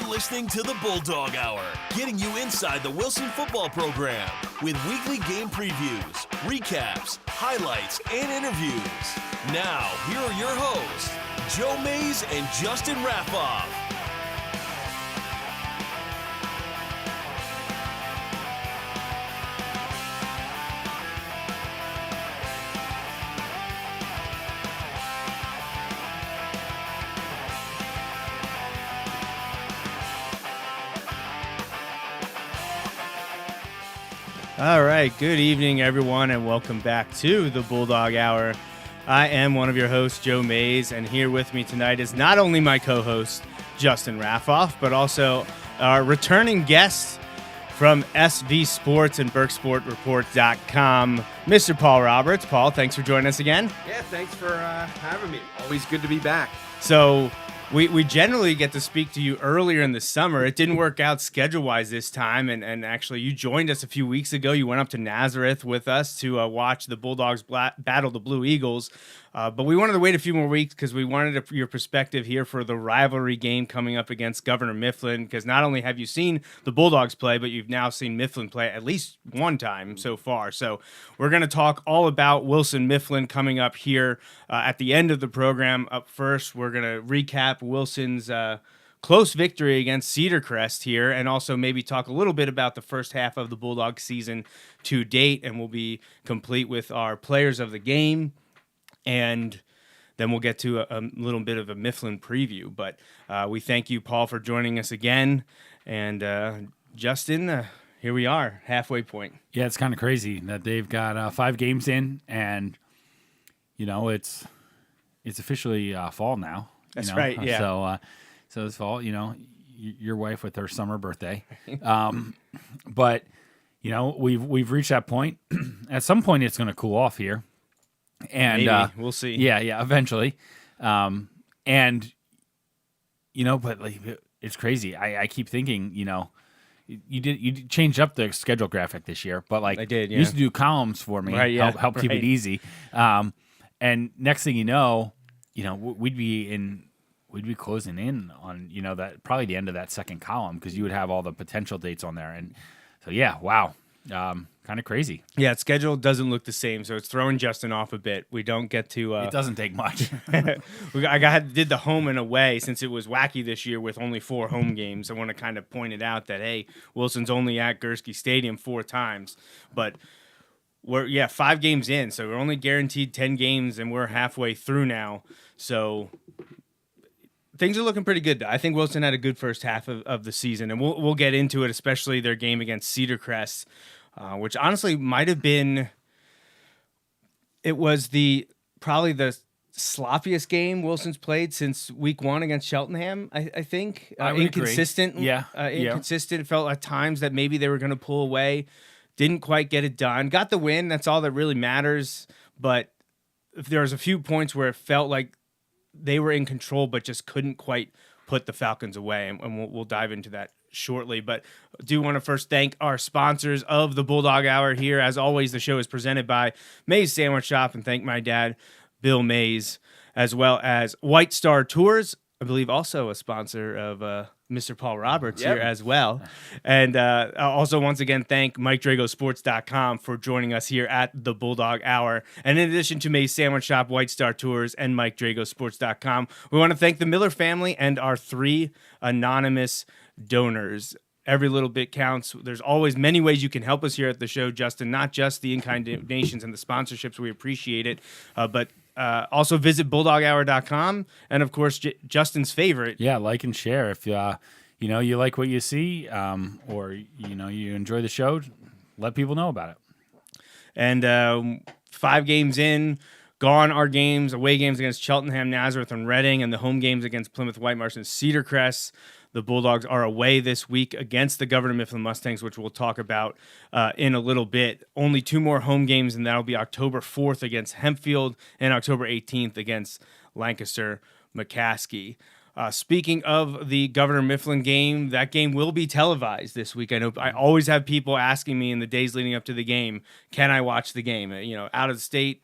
You're listening to the Bulldog Hour, getting you inside the Wilson football program with weekly game previews, recaps, highlights, and interviews. Now, here are your hosts, Joe Mays and Justin Raffoff. All right, good evening, everyone, and welcome back to the Bulldog Hour. I am one of your hosts, Joe Mays, and here with me tonight is not only my co-host, Justin Raffoff, but also our returning guest from SV Sports and BurkeSportReport.com, Mr. Paul Roberts. Paul, thanks for joining us again. Yeah, thanks for having me. Always good to be back. So we generally get to speak to you earlier in the summer. It didn't work out schedule-wise this time, and actually you joined us a few weeks ago. You went up to Nazareth with us to watch the Bulldogs battle the Blue Eagles. But we wanted to wait a few more weeks because we wanted your perspective here for the rivalry game coming up against Governor Mifflin, because not only have you seen the Bulldogs play, but you've now seen Mifflin play at least one time so far. So we're going to talk all about Wilson Mifflin coming up here at the end of the program. Up first, we're going to recap Wilson's close victory against Cedar Crest here, and also maybe talk a little bit about the first half of the Bulldogs season to date, and we'll be complete with our players of the game. And then we'll get to a little bit of a Mifflin preview. But we thank you, Paul, for joining us again. And Justin, here we are, halfway point. Yeah, it's kind of crazy that they've got 5 games in, and you know it's officially fall now. That's right. Yeah. So it's fall. You know, your wife with her summer birthday. But you know we've reached that point. At some point, it's going to cool off here. And maybe. We'll see. Yeah, eventually. And you know, but like, it's crazy. I keep thinking, you know, you changed up the schedule graphic this year, but like I did, yeah. You used to do columns for me, right? Yeah, help keep it easy. And next thing you know, we'd be closing in on, you know, that probably the end of that second column, because you would have all the potential dates on there. And so yeah, wow. Kind of crazy. Yeah, schedule doesn't look the same, so it's throwing Justin off a bit. We don't get to. It doesn't take much. did the home and away since it was wacky this year with only 4 home games. I want to kind of point it out that hey, Wilson's only at Gursky Stadium 4 times, but we're 5 games in, so we're only guaranteed 10 games, and we're halfway through now. So things are looking pretty good. I think Wilson had a good first half of the season, and we'll get into it, especially their game against Cedar Crest. Which honestly might have been, it was probably the sloppiest game Wilson's played since week 1 against Cheltenham, I think. I would inconsistent. Agree. Yeah. Inconsistent. It felt at times that maybe they were going to pull away. Didn't quite get it done. Got the win. That's all that really matters. But there was a few points where it felt like they were in control, but just couldn't quite put the Falcons away. And we'll dive into that shortly, but do want to first thank our sponsors of the Bulldog Hour here. As always, the show is presented by Mays Sandwich Shop, and thank my dad, Bill Mays, as well as White Star Tours, I believe also a sponsor of Mr. Paul Roberts here as well. And also, once again, thank MikeDragosports.com for joining us here at the Bulldog Hour. And in addition to Mays Sandwich Shop, White Star Tours, and MikeDragosports.com, we want to thank the Miller family and our 3 anonymous donors. Every little bit counts. There's always many ways you can help us here at the show, Justin, not just the in-kind donations and the sponsorships. We appreciate it. But also visit BulldogHour.com, and of course, Justin's favorite. Yeah, like and share. If you like what you see, or you enjoy the show, let people know about it. And 5 games in, gone are games, away games against Cheltenham, Nazareth, and Reading, and the home games against Plymouth Whitemarsh and Cedar Crest. The Bulldogs are away this week against the Governor Mifflin Mustangs, which we'll talk about in a little bit. Only 2 more home games, and that'll be October 4th against Hempfield and October 18th against Lancaster-McCaskey. Speaking of the Governor Mifflin game, that game will be televised this week. I know I always have people asking me in the days leading up to the game, can I watch the game? Out of state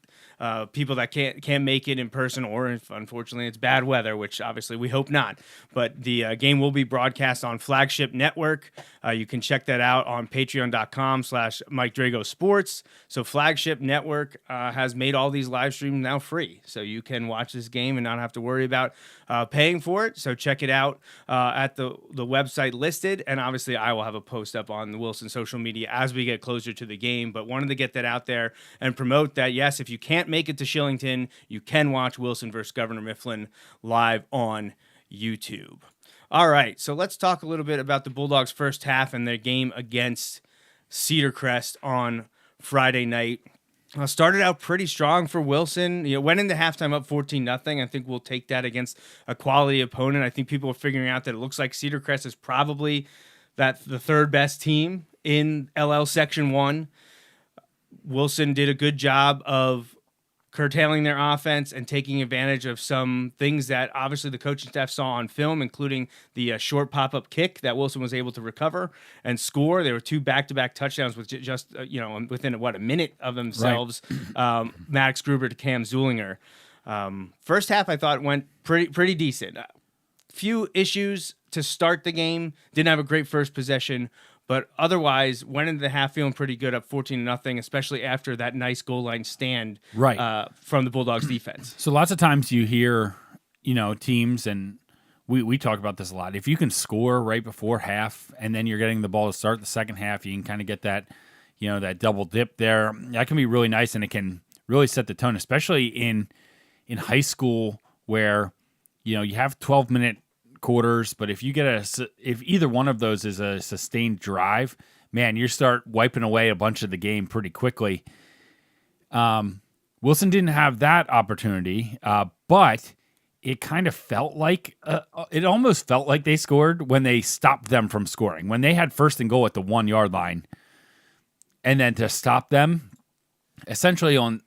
people that can't make it in person, or if unfortunately it's bad weather, which obviously we hope not. But the game will be broadcast on Flagship Network. You can check that out on patreon.com/Mike Drago Sports. So Flagship Network has made all these live streams now free. So you can watch this game and not have to worry about paying for it. So check it out at the website listed. And obviously I will have a post up on the Wilson social media as we get closer to the game. But wanted to get that out there and promote that, yes, if you can't make it to Shillington, you can watch Wilson versus Governor Mifflin live on YouTube. All right, so let's talk a little bit about the Bulldogs' first half and their game against Cedar Crest on Friday night. Started out pretty strong for Wilson. Went into halftime up 14-0. I think we'll take that against a quality opponent. I think people are figuring out that it looks like Cedar Crest is probably the third best team in LL Section 1. Wilson did a good job of curtailing their offense and taking advantage of some things that obviously the coaching staff saw on film, including the short pop-up kick that Wilson was able to recover and score. There were 2 back-to-back touchdowns with just within a minute of themselves. Right. Maddox Gruber to Cam Zulinger. First half I thought went pretty decent. Few issues to start the game. Didn't have a great first possession. But otherwise, went into the half feeling pretty good, up 14-0, especially after that nice goal line stand from the Bulldogs defense. So lots of times you hear, teams, and we talk about this a lot. If you can score right before half, and then you're getting the ball to start the second half, you can kind of get that, that double dip there. That can be really nice, and it can really set the tone, especially in high school where, you have 12-minute quarters, but if you get if either one of those is a sustained drive, man, you start wiping away a bunch of the game pretty quickly. Wilson didn't have that opportunity, but it kind of felt like it almost felt like they scored when they stopped them from scoring. When they had first and goal at the 1 yard line, and then to stop them essentially on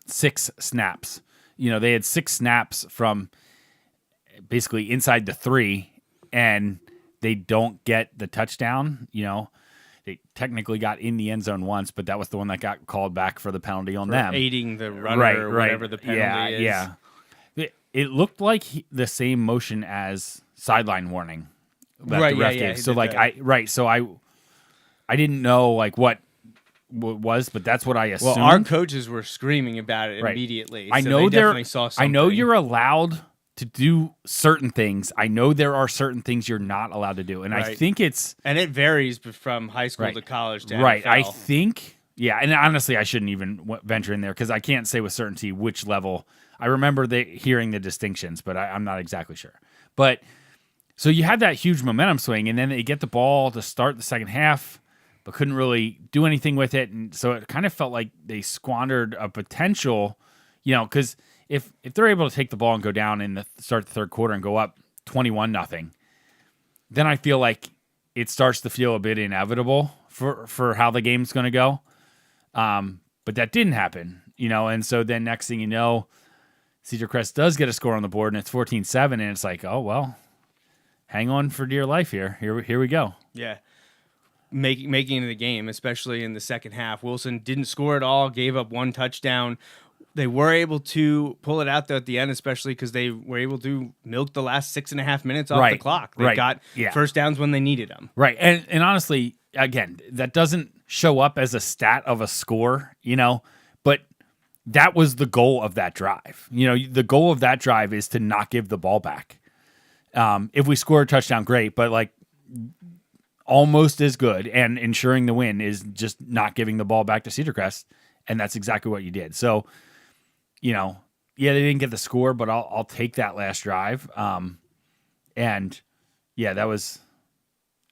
6 snaps. They had 6 snaps from basically inside the 3, and they don't get the touchdown. They technically got in the end zone once, but that was the one that got called back for the penalty on them. Aiding the runner or whatever the penalty is. Yeah. It looked like the same motion as sideline warning that the ref gave. So I didn't know what was, but that's what I assumed. Well, our coaches were screaming about it immediately. I know they definitely saw something. I know you're allowed to do certain things. I know there are certain things you're not allowed to do. And I think and it varies from high school to college to NFL. I think, and honestly, I shouldn't even venture in there because I can't say with certainty which level. I remember hearing the distinctions, but I'm not exactly sure. But so you had that huge momentum swing, and then they get the ball to start the second half, but couldn't really do anything with it. And so it kind of felt like they squandered a potential, because if they're able to take the ball and go down in the start the third quarter and go up 21-0, then I feel like it starts to feel a bit inevitable for how the game's going to go. But that didn't happen, and so then next thing you know, Cedar Crest does get a score on the board, and it's 14-7, and it's like, oh, well, hang on for dear life here. Here we go. Yeah. Making it the game, especially in the second half. Wilson didn't score at all, gave up 1 touchdown. They were able to pull it out there at the end, especially because they were able to milk the last 6.5 minutes off the clock. They got first downs when they needed them. Right. And honestly, again, that doesn't show up as a stat of a score, but that was the goal of that drive. The goal of that drive is to not give the ball back. If we score a touchdown, great, but almost as good and ensuring the win is just not giving the ball back to Cedar Crest, and that's exactly what you did. So, they didn't get the score, but I'll take that last drive. It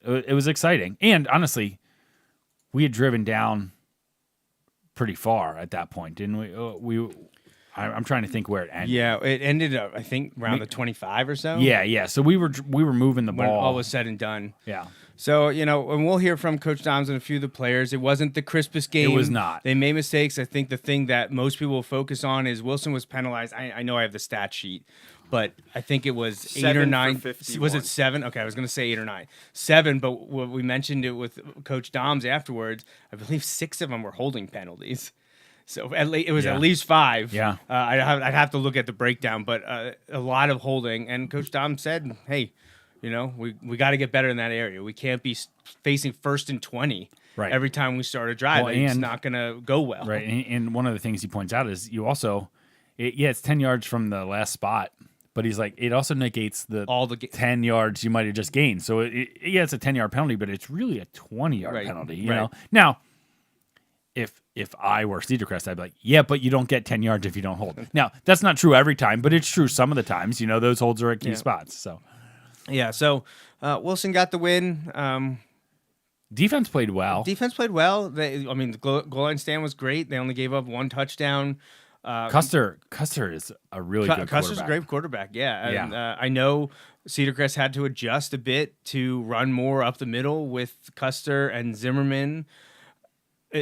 was exciting. And honestly, we had driven down pretty far at that point, didn't we? I'm trying to think where it ended. Yeah, it ended up, I think, around the 25 or so. Yeah. So we were moving the ball. When all was said and done. Yeah. So, and we'll hear from Coach Doms and a few of the players. It wasn't the crispest game. It was not. They made mistakes. I think the thing that most people will focus on is Wilson was penalized. I know I have the stat sheet, but I think it was 8 or 9. Was it 7? Okay, I was going to say 8 or 9. 7, but we mentioned it with Coach Doms afterwards. I believe 6 of them were holding penalties. So it was Yeah. at least 5. Yeah. I'd have to look at the breakdown, but a lot of holding. And Coach Dom said, hey, we got to get better in that area. We can't be facing 1st and 20 Right. every time we start a drive. Well, It's and- not going to go well. Right. And one of the things he points out is you also, it's 10 yards from the last spot, but he's like, it also negates All the 10 yards you might have just gained. So it's a 10-yard penalty, but it's really a 20-yard Right. penalty. You Right. know. Now, if I were Cedar Crest, I'd be like, yeah, but you don't get 10 yards if you don't hold. Now, that's not true every time, but it's true some of the times. Those holds are at key spots. So Yeah. So Wilson got the win. defense played well. Defense played well. The goal line stand was great. They only gave up 1 touchdown. Custer is a really good Custer's a quarterback. great quarterback, yeah. And, Yeah. I know Cedar Crest had to adjust a bit to run more up the middle with Custer and Zimmerman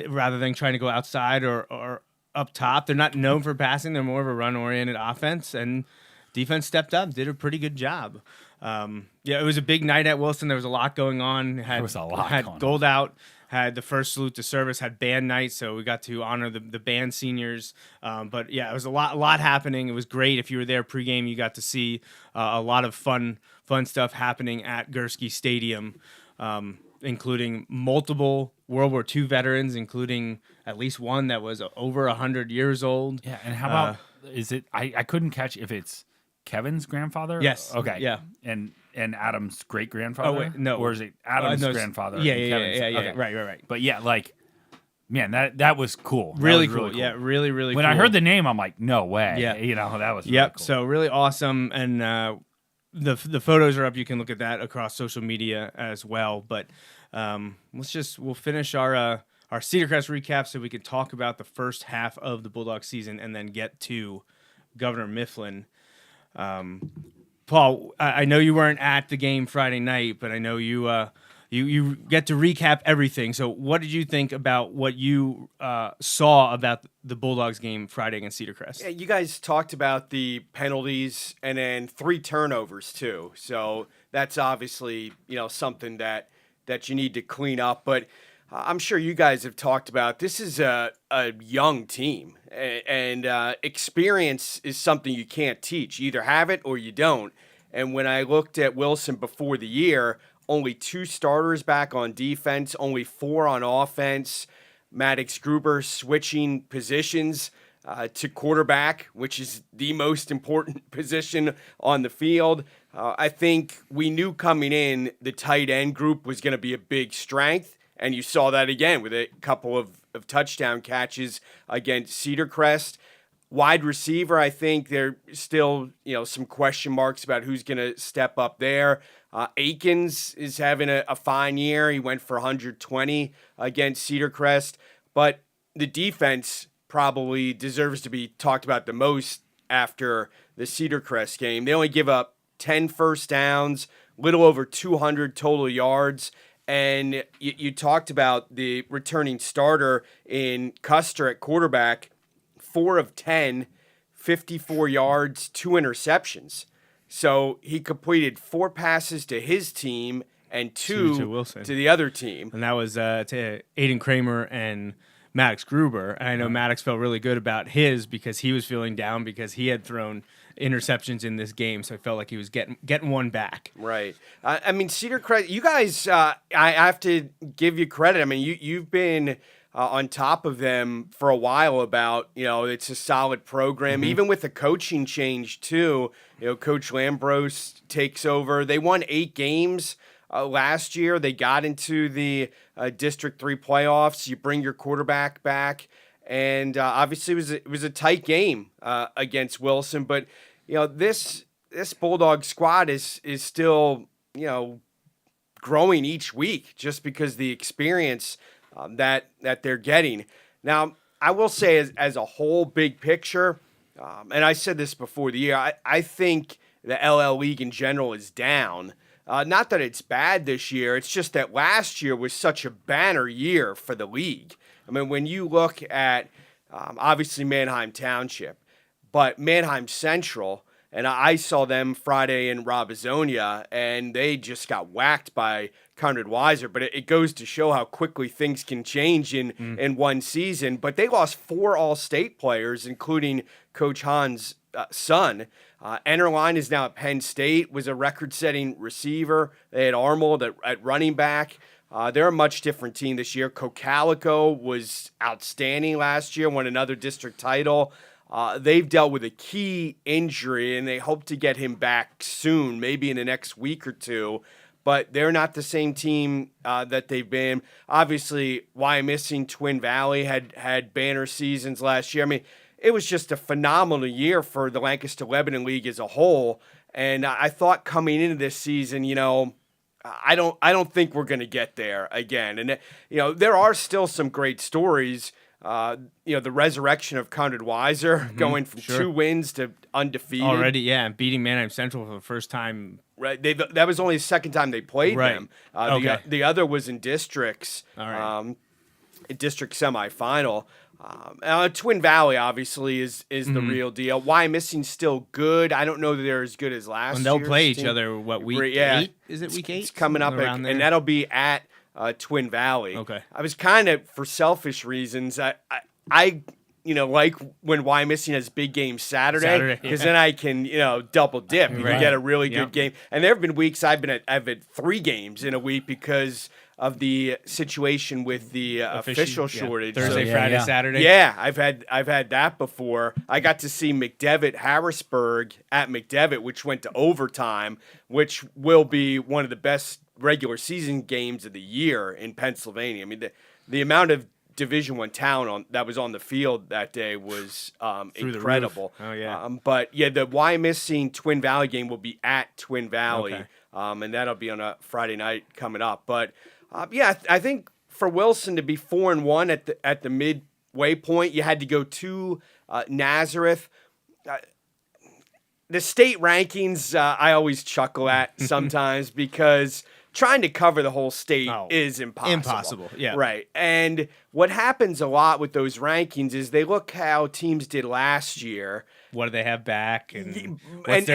rather than trying to go outside or up top. They're not known for passing. They're more of a run-oriented offense, and defense stepped up, did a pretty good job. It was a big night at Wilson. There was a lot going on. There was a lot had going on. Gold Out, had the first salute to service, had band night, so we got to honor the band seniors. But yeah, it was a lot happening. It was great. If you were there pregame, you got to see a lot of fun stuff happening at Gursky Stadium, including multiple World War II veterans, including at least one that was over 100 years old. Yeah, and how about is it? I couldn't catch if it's Kevin's grandfather. Yes. Okay. Yeah. And Adam's great grandfather. Oh, wait, no. Or is it Adam's No, grandfather? Yeah, and yeah, Kevin's? yeah. Okay. Right. But yeah, man, that was cool. That Really was cool. Yeah, really When cool. I heard the name, I'm like, no way. Yeah. That was really Yep. cool. So really awesome, and the photos are up. You can look at that across social media as well. But we'll finish our Cedar Crest recap so we can talk about the first half of the Bulldog season and then get to Governor Mifflin. Paul, I know you weren't at the game Friday night, but I know you get to recap everything. So what did you think about what you saw about the Bulldogs game Friday against Cedar Crest? Yeah, you guys talked about the penalties and then 3 turnovers too. So that's obviously, something that you need to clean up. But I'm sure you guys have talked about this is a young team, and experience is something you can't teach. You either have it or you don't. And when I looked at Wilson before the year, only 2 starters back on defense, only 4 on offense. Maddox Gruber switching positions to quarterback, which is the most important position on the field. I think we knew coming in the tight end group was going to be a big strength, and you saw that again with a couple of touchdown catches against Cedar Crest. Wide receiver, I think there's still some question marks about who's going to step up there. Akins is having a fine year. He went for 120 against Cedar Crest. But the defense probably deserves to be talked about the most after the Cedar Crest game. They only give up 10 first downs, little over 200 total yards. And you talked about the returning starter in Custer at quarterback, 4 of 10, 54 yards, 2 interceptions. So he completed 4 passes to his team and 2 to Wilson. to the other team. And that was to Aiden Kramer and Maddox Gruber. And I know Maddox felt really good about his because he was feeling down because he had thrown interceptions in this game. So I felt like he was getting one back. Right. I mean, Cedar Crest, you guys, I have to give you credit. I mean, you've been on top of them for a while about, it's a solid program, even with the coaching change too. Coach Lambros takes over. They won 8 games last year. They got into the District 3 playoffs. You bring your quarterback back, and obviously it was a tight game against Wilson. But this Bulldog squad is still growing each week just because the experience that they're getting. Now, I will say as a whole big picture, and I said this before the year, I think the LL League in general is down. Not that it's bad this year, it's just that last year was such a banner year for the league. I mean, when you look at, obviously, Manheim Township, but Manheim Central, And I saw them Friday in Robizonia, and they just got whacked by Conrad Weiser. But it goes to show how quickly things can change in one season. But they lost 4 All-State players, including Coach Hahn's son. Enterline is now at Penn State, was a record-setting receiver. They had Arnold at running back. They're a much different team this year. Cocalico was outstanding last year, won another district title. They've dealt with a key injury, and they hope to get him back soon, maybe in the next week or two. But they're not the same team that they've been. Obviously, Wyomissing, Twin Valley had banner seasons last year. I mean, it was just a phenomenal year for the Lancaster-Lebanon League as a whole. And I thought coming into this season, I don't think we're going to get there again. And there are still some great stories. The resurrection of Conrad Weiser going from 2 wins to undefeated already. Yeah, beating Manheim Central for the first time. Right, that was only the second time they played them. Okay. The other was in districts. All right. District semifinal. Twin Valley obviously is the real deal. Wyomissing's still good. I don't know that they're as good as last And year. they'll play each other. What, week 8? Is it week 8? It's coming up, Around and there? that'll be at Twin Valley. Okay. I was kind of, for selfish reasons, I like when Wyomissing has big games Saturday, because then I can, double dip. You can get a really good game. And there have been weeks I've had 3 games in a week because of the situation with the official shortage. Thursday, Friday, Saturday. Yeah, I've had that before. I got to see McDevitt Harrisburg at McDevitt, which went to overtime, which will be one of the best regular season games of the year in Pennsylvania. I mean, the amount of Division I talent that was on the field that day was incredible. Oh yeah. But yeah, the Wyomissing Twin Valley game will be at Twin Valley, and that'll be on a Friday night coming up. But I think for Wilson to be 4-1 at the midway point, you had to go to Nazareth. The state rankings I always chuckle at sometimes because trying to cover the whole state is impossible. Yeah. Right. And what happens a lot with those rankings is they look how teams did last year. What do they have back? And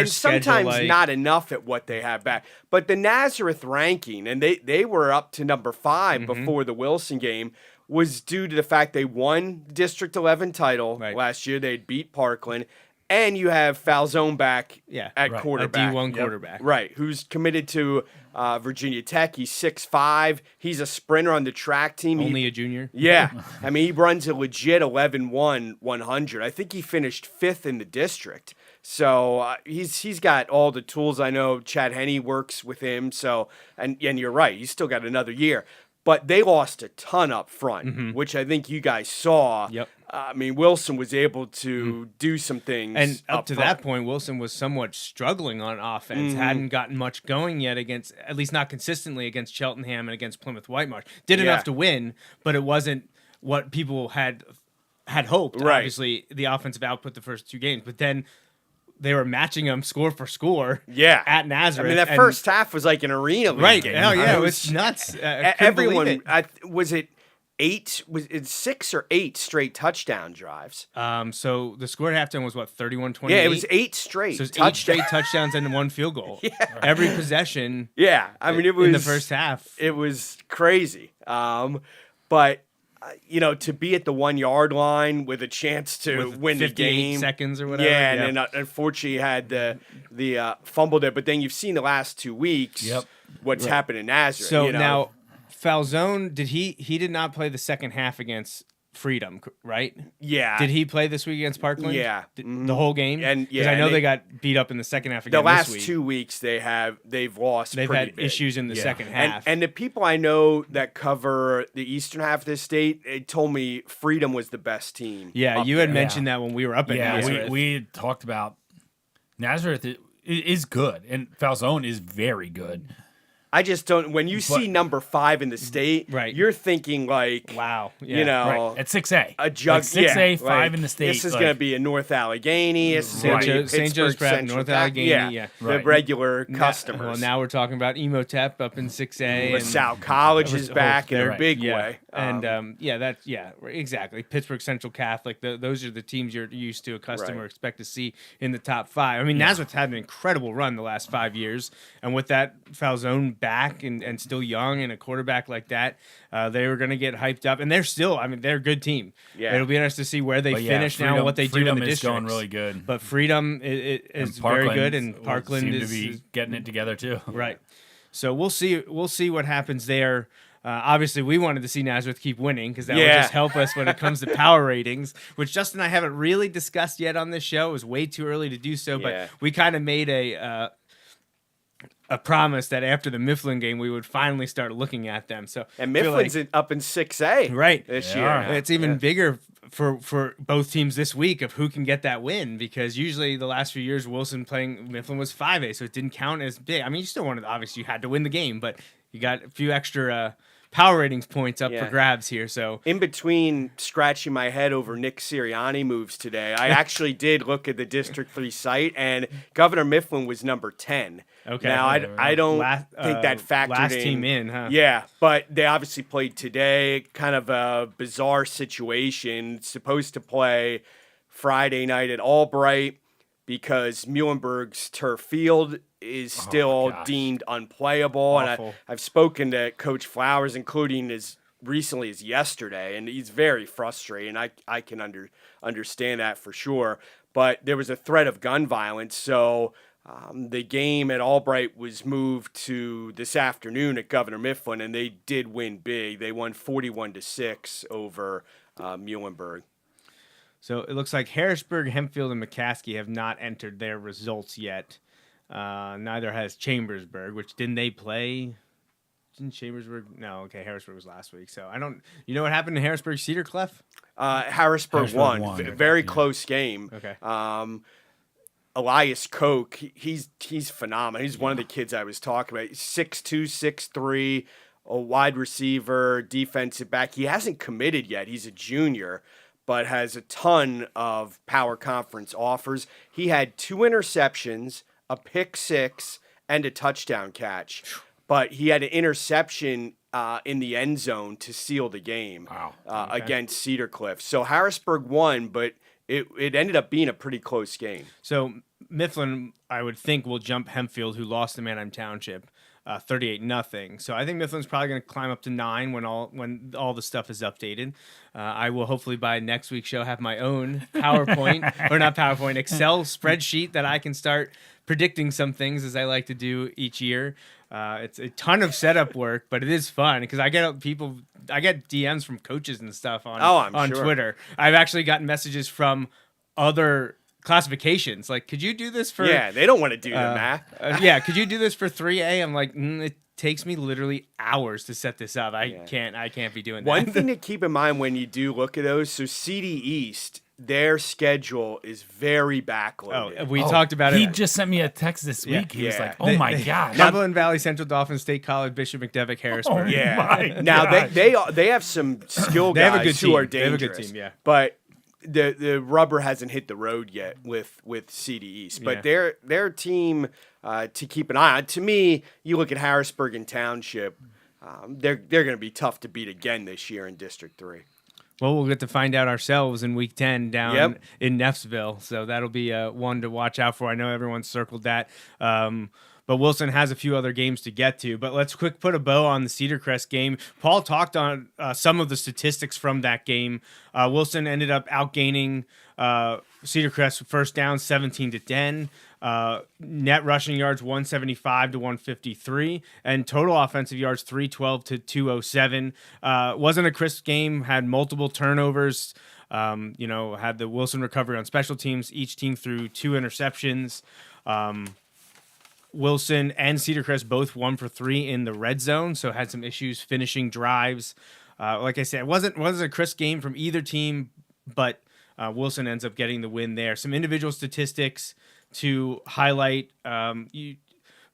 sometimes like? Not enough at what they have back. But the Nazareth ranking, and they were up to number 5 before the Wilson game, was due to the fact they won District 11 title last year. They had beat Parkland. And you have Falzone back at quarterback. A D1 quarterback. Right, who's committed to Virginia Tech. He's 6'5". He's a sprinter on the track team. Only a junior? Yeah. I mean, he runs a legit 11-1 100. I think he finished 5th in the district. So he's got all the tools. I know Chad Henney works with him. So and you're right. He's still got another year. But they lost a ton up front, which I think you guys saw. Yep. I mean, Wilson was able to do some things. And up to front. that point, Wilson was somewhat struggling on offense. Hadn't gotten much going yet against, at least not consistently, against Cheltenham and against Plymouth Whitemarsh. Did enough to win, but it wasn't what people had hoped. Right. Obviously, the offensive output the first 2 games. But then they were matching them score for score at Nazareth. I mean, that first half was like an arena league game. Hell yeah, it was nuts. Everyone, was it 8? Was it 6 or 8 straight touchdown drives? So the score at halftime was what, 31-28? Yeah, it was 8 straight. So it was 8 straight touchdowns and 1 field goal. Every possession. Yeah, I mean, it was in the first half. It was crazy. But to be at the 1 yard line with a chance to win the game, seconds or whatever. Yeah, and then unfortunately had the fumble there. But then you've seen the last 2 weeks. What's happened in Nazareth. So now, Falzone, he did not play the second half against Freedom, right? Yeah. Did he play this week against Parkland? Yeah. The whole game? And because I know they got beat up in the second half again the last this week. 2 weeks they've lost. They've pretty had big. issues in the second half. And the people I know that cover the eastern half of the state, they told me Freedom was the best team. Yeah, you had mentioned that when we were up at Nazareth. we talked about Nazareth is good, and Falzone is very good. I just don't. When you see number 5 in the state, right. you're thinking like, wow, you know, at 6A, a jug, 6A, 5 like, in the state. This is going to be a North Allegheny. This is going to be St. Joe's Pittsburgh Prep, Central. North Allegheny. The regular customers. Well, now we're talking about Emotep up in 6A. LaSalle College is back in a big way. And exactly. Pittsburgh Central Catholic. Those are the teams you're used to, accustomed or expect to see in the top 5. I mean, Nazareth's had an incredible run the last 5 years, and with that Falzone back and still young and a quarterback like that, they were going to get hyped up, and they're still. I mean, they're a good team. Yeah, it'll be interesting to see where they finish now and what they do in the districts. Freedom is going really good, but Freedom is very good, and Parkland seem to be getting it together too. Right. So we'll see. We'll see what happens there. Obviously, we wanted to see Nazareth keep winning because that would just help us when it comes to power ratings, which Justin and I haven't really discussed yet on this show. It was way too early to do so, but we kind of made a promise that after the Mifflin game, we would finally start looking at them. So and Mifflin's up in 6A this year. It's even bigger for both teams this week of who can get that win, because usually the last few years Wilson playing Mifflin was 5A, so it didn't count as big. I mean, you still wanted, obviously you had to win the game, but you got a few extra power ratings points up for grabs here. So in between scratching my head over Nick Sirianni moves today, I actually did look at the District 3 site, and Governor Mifflin was number 10. Okay. Now, I don't think that factored last in. team in, huh? Yeah, but they obviously played today. Kind of a bizarre situation. Supposed to play Friday night at Albright because Muhlenberg's turf field is still deemed unplayable. Awful. And I've spoken to Coach Flowers, including as recently as yesterday, and he's very frustrated, and I can understand that for sure. But there was a threat of gun violence, so the game at Albright was moved to this afternoon at Governor Mifflin, and they did win big. They won 41-6 over Muhlenberg. So it looks like Harrisburg, Hempfield, and McCaskey have not entered their results yet. Neither has Chambersburg, which didn't they play? Didn't Chambersburg? No, okay, Harrisburg was last week. So I don't. You know what happened to Harrisburg, Cedar Clef? Harrisburg won. Very close game. Okay. Elias Koch, he's phenomenal. He's one of the kids I was talking about. 6'2", 6'3", a wide receiver, defensive back. He hasn't committed yet. He's a junior, but has a ton of power conference offers. He had 2 interceptions, a pick 6, and a touchdown catch. But he had an interception in the end zone to seal the game against Cedar Cliff. So Harrisburg won, but it ended up being a pretty close game. So Mifflin, I would think, will jump Hempfield, who lost to Manheim Township, 38-0. So I think Mifflin's probably going to climb up to 9 when all the stuff is updated. I will hopefully by next week's show have my own PowerPoint or not PowerPoint, Excel spreadsheet that I can start predicting some things as I like to do each year. It's a ton of setup work, but it is fun because I get DMs from coaches and stuff on sure. Twitter. I've actually gotten messages from other classifications. Like, could you do this for? Yeah, they don't want to do the math. Yeah, could you do this for 3A? I'm like, it takes me literally hours to set this up. I can't be doing that. One thing to keep in mind when you do look at those, so CD East, their schedule is very backloaded. We talked about it. He just sent me a text this week. He was like, "Oh my god!" Cumberland Valley, Central Dauphin, State College, Bishop McDevitt, Harrisburg. Now they have some skill guys have a good who team. are dangerous. They have a good team, yeah. But the rubber hasn't hit the road yet with CD East. But their team to keep an eye on. To me, you look at Harrisburg and Township, they're going to be tough to beat again this year in District 3. Well, we'll get to find out ourselves in Week 10 down in Neffsville. So that'll be one to watch out for. I know everyone's circled that. But Wilson has a few other games to get to. But let's quick put a bow on the Cedar Crest game. Paul talked on some of the statistics from that game. Wilson ended up outgaining Cedar Crest first down 17-10. Net rushing yards 175 to 153, and total offensive yards 312 to 207. Wasn't a crisp game. Had multiple turnovers. Had the Wilson recovery on special teams. Each team threw 2 interceptions. Wilson and Cedar Crest both 1 for 3 in the red zone, so had some issues finishing drives. Like I said, it wasn't a crisp game from either team, but Wilson ends up getting the win there. Some individual statistics to highlight.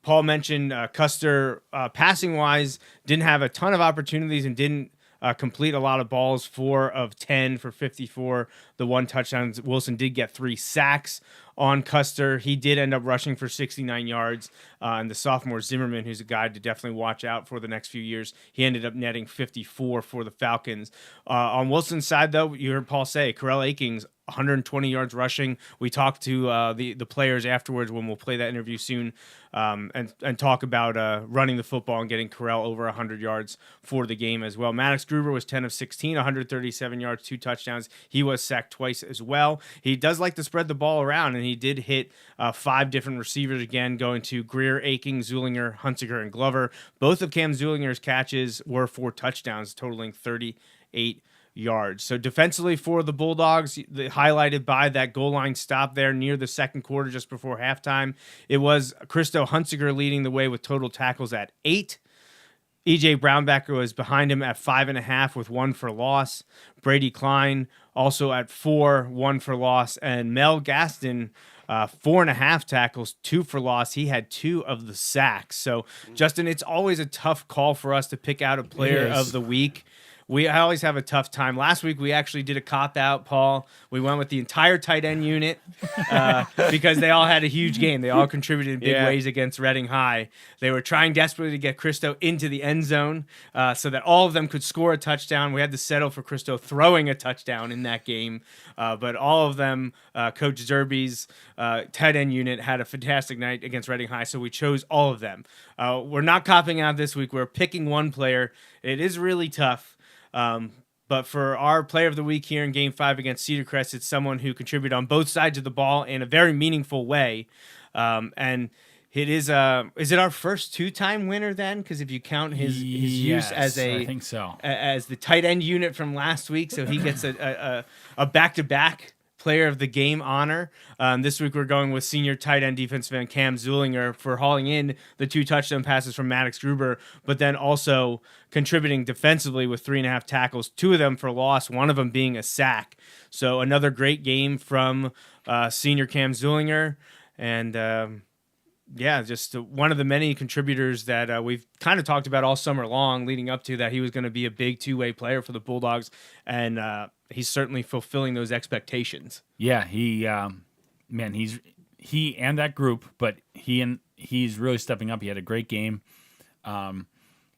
Paul mentioned Custer, passing-wise, didn't have a ton of opportunities and didn't complete a lot of balls, 4 of 10 for 54, the 1 touchdown. Wilson did get 3 sacks on Custer. He did end up rushing for 69 yards. And the sophomore Zimmerman, who's a guy to definitely watch out for the next few years, he ended up netting 54 for the Falcons. On Wilson's side, though, you heard Paul say, Corell Akings, 120 yards rushing. We talked to the players afterwards when we'll play that interview soon and talk about running the football and getting Corell over 100 yards for the game as well. Maddox Gruber was 10 of 16, 137 yards, 2 touchdowns. He was sacked twice as well. He does like to spread the ball around, and he did hit 5 different receivers again, going to Greer, Aking, Zulinger, Hunziker, and Glover. Both of Cam Zulinger's catches were for touchdowns, totaling 38 yards. So defensively for the Bulldogs, highlighted by that goal line stop there near the second quarter just before halftime, it was Christo Hunziker leading the way with total tackles at 8. E.J. Brownbacker was behind him at 5.5 with 1 for loss. Brady Klein also at 4, 1 for loss. And Mel Gaston, 4.5 tackles, 2 for loss. He had 2 of the sacks. So, Justin, it's always a tough call for us to pick out a player of the week. I always have a tough time. Last week, we actually did a cop-out, Paul. We went with the entire tight end unit because they all had a huge game. They all contributed in big ways against Reading High. They were trying desperately to get Christo into the end zone so that all of them could score a touchdown. We had to settle for Christo throwing a touchdown in that game. But all of them, Coach Zerby's tight end unit had a fantastic night against Reading High, so we chose all of them. We're not copping out this week. We're picking one player. It is really tough. But for our player of the week here in Game 5 against Cedar Crest, it's someone who contributed on both sides of the ball in a very meaningful way. And it is it our first 2-time winner then? Because if you count his use as I think so. As the tight end unit from last week, so he gets a back-to-back player of the game honor. This week we're going with senior tight end defensive end Cam Zulinger for hauling in the 2 touchdown passes from Maddox Gruber, but then also contributing defensively with 3.5 tackles, 2 of them for loss, 1 of them being a sack. So another great game from senior Cam Zulinger. And just one of the many contributors that we've kind of talked about all summer long leading up to that he was going to be a big 2-way player for the Bulldogs. And he's certainly fulfilling those expectations. Yeah, he and that group, but he's really stepping up. He had a great game.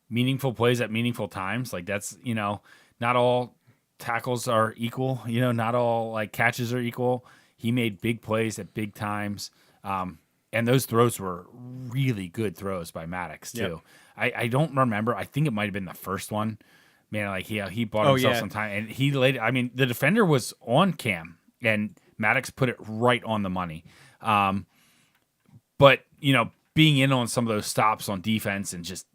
Meaningful plays at meaningful times. Like that's, not all tackles are equal, not all like catches are equal. He made big plays at big times. And those throws were really good throws by Maddox too. Yep. I don't remember. I think it might've been the first one. Man, like he bought himself some time, and he laid. I mean, the defender was on Cam, and Maddox put it right on the money. But being in on some of those stops on defense and just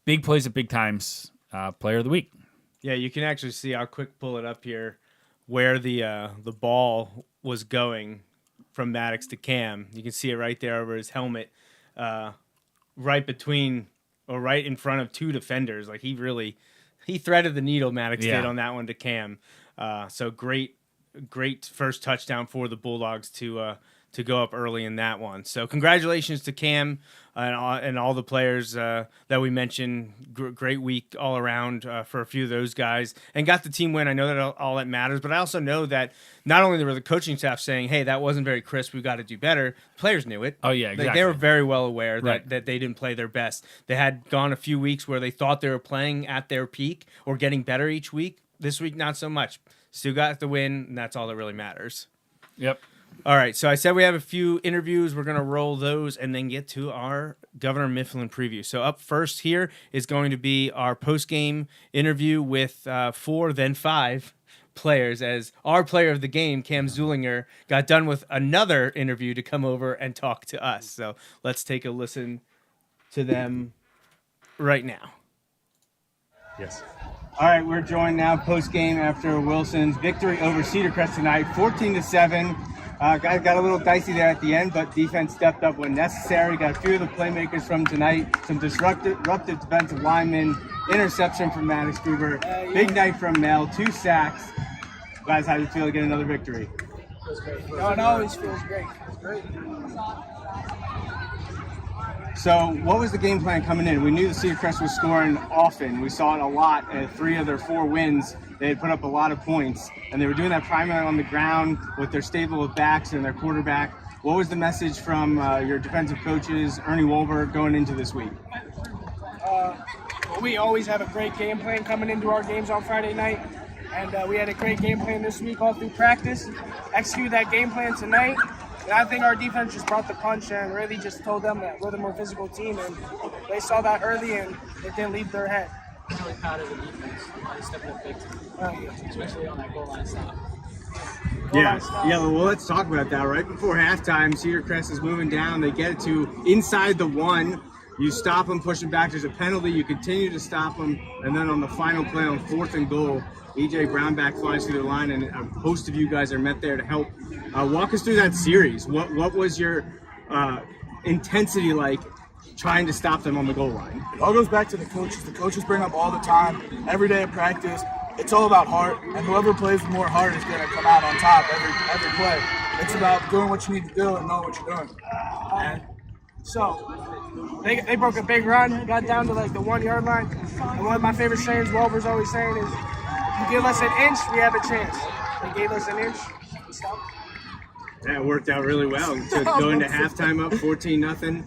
big plays at big times. Player of the week. Yeah, you can actually see. I'll quick pull it up here, where the ball was going from Maddox to Cam. You can see it right there over his helmet, right between. Or right in front of 2 defenders. Like he threaded the needle, Maddox did on that one to Cam. So great first touchdown for the Bulldogs to go up early in that one. So congratulations to Cam and all the players that we mentioned. Great week all around for a few of those guys, and got the team win. I know that all that matters, but I also know that not only were the coaching staff saying, "Hey, that wasn't very crisp. We got to do better." Players knew it. Oh yeah, exactly. They were very well aware that they didn't play their best. They had gone a few weeks where they thought they were playing at their peak or getting better each week. This week, not so much. Still got the win, and that's all that really matters. Yep. All right, so I said we have a few interviews. We're going to roll those and then get to our Governor Mifflin preview. So up first here is going to be our post-game interview with 4, then 5 players, as our player of the game, Cam Zulinger, got done with another interview to come over and talk to us. So let's take a listen to them right now. Yes. All right, we're joined now post-game after Wilson's victory over Cedar Crest tonight, 14-7. Guys got a little dicey there at the end, but defense stepped up when necessary. Got a few of the playmakers from tonight, some disruptive defensive linemen, interception from Maddox Gruber, big night from Mel, 2 sacks. Guys, how do you feel to get another victory? Feels great. No, it always feels great. It's great. So what was the game plan coming in? We knew the Cedar Crest was scoring often. We saw it a lot at 3 of their 4 wins. They had put up a lot of points, and they were doing that primarily on the ground with their stable of backs and their quarterback. What was the message from your defensive coaches, Ernie Wolberg, going into this week? We always have a great game plan coming into our games on Friday night, and we had a great game plan this week all through practice. Executed that game plan tonight, and I think our defense just brought the punch and really just told them that we're the more physical team, and they saw that early and it didn't leave their head. I'm really proud of the defense. They stepped up big time, especially on that goal line stop. Yeah, well, let's talk about that. Right before halftime, Cedar Crest is moving down. They get it to inside the 1. You stop them, push them back. There's a penalty. You continue to stop them. And then on the final play on 4th and goal, E.J. Brownback flies through the line, and a host of you guys are met there to help. Walk us through that series. What was your intensity like trying to stop them on the goal line? It all goes back to the coaches. The coaches bring up all the time, every day at practice. It's all about heart, and whoever plays with more heart is going to come out on top every play. It's about doing what you need to do and knowing what you're doing. So they broke a big run, got down to like the 1-yard line. And one of my favorite sayings Wolber's always saying is, if you give us an inch, we have a chance. They gave us an inch, we stopped. That worked out really well. To go into halftime up 14-0.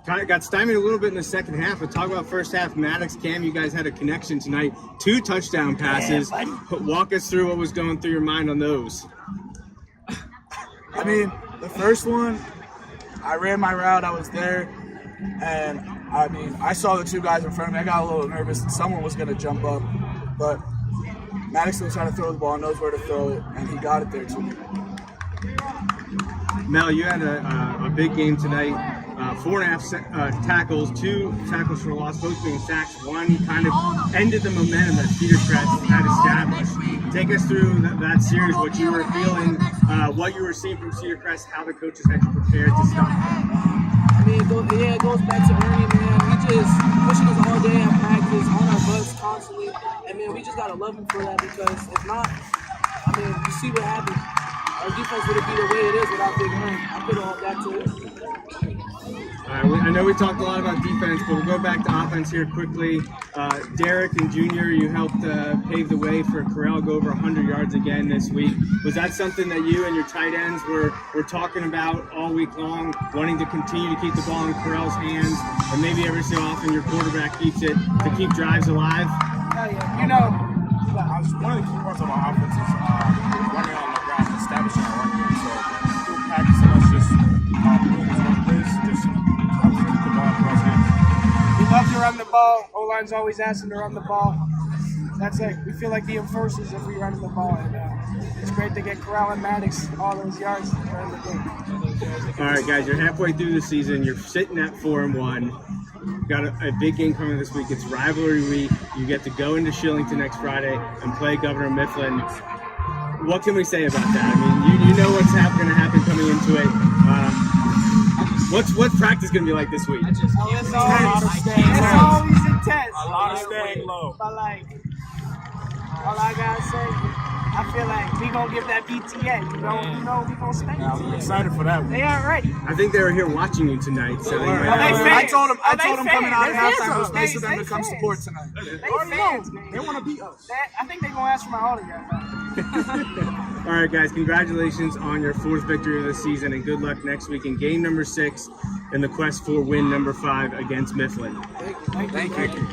Kind of got stymied a little bit in the second half, but talk about first half. Maddox, Cam, you guys had a connection tonight. 2 touchdown passes. Walk us through what was going through your mind on those. I mean, the first one, I ran my route, I was there, and I mean, I saw the 2 guys in front of me. I got a little nervous and someone was going to jump up, but Maddox was trying to throw the ball, knows where to throw it, and he got it there too. Mel, you had a big game tonight. 4.5 tackles, 2 tackles for loss, both being sacks. 1 kind of ended the momentum that Cedar Crest had established. Take us through that series, what you were feeling, what you were seeing from Cedar Crest, how the coaches had you prepared to stop. I mean, it goes back to Ernie, man. He just pushing us all day at practice, on our butts constantly. And, man, we just got to love him for that because if not, I mean, you see what happened. Our defense wouldn't be the way it is without Big Ernie. I put all that to it. I know we talked a lot about defense, but we'll go back to offense here quickly. Derek and Junior, you helped pave the way for Corral to go over 100 yards again this week. Was that something that you and your tight ends were talking about all week long, wanting to continue to keep the ball in Corral's hands, and maybe every so often your quarterback keeps it to keep drives alive? Hell yeah. You know, One of the key parts of our offense is running on the ground, establishing our run game. So through practicing us just doing this one place, just helps keep the ball in Corral's hands. we love to run the ball. O-line's always asking to run the ball. That's it. We feel like the enforcers if we run the ball. And it's great to get Corral and Maddox all those yards during the game. All right, guys, you're halfway through the season. You're sitting at 4-1. Got a big game coming this week. It's rivalry week. You get to go into Shillington next Friday and play Governor Mifflin. What can we say about that? I mean, you know what's going to happen coming into it. What's practice going to be like this week? It's always intense. A lot of staying low. But like, all I gotta say, I feel like we gonna give that BTA. You know, we gonna stay. I'm excited for that one. They aren't ready. I think they were here watching you tonight. So they might I told him fans? coming out They at halftime, fans. it was nice of them They to come fans. support tonight. They fans, man. They want to beat us. I think they gonna ask for my autograph. All right, guys, congratulations on your 4th victory of the season, and good luck next week in game number 6 in the quest for win number 5 against Mifflin. Thank you.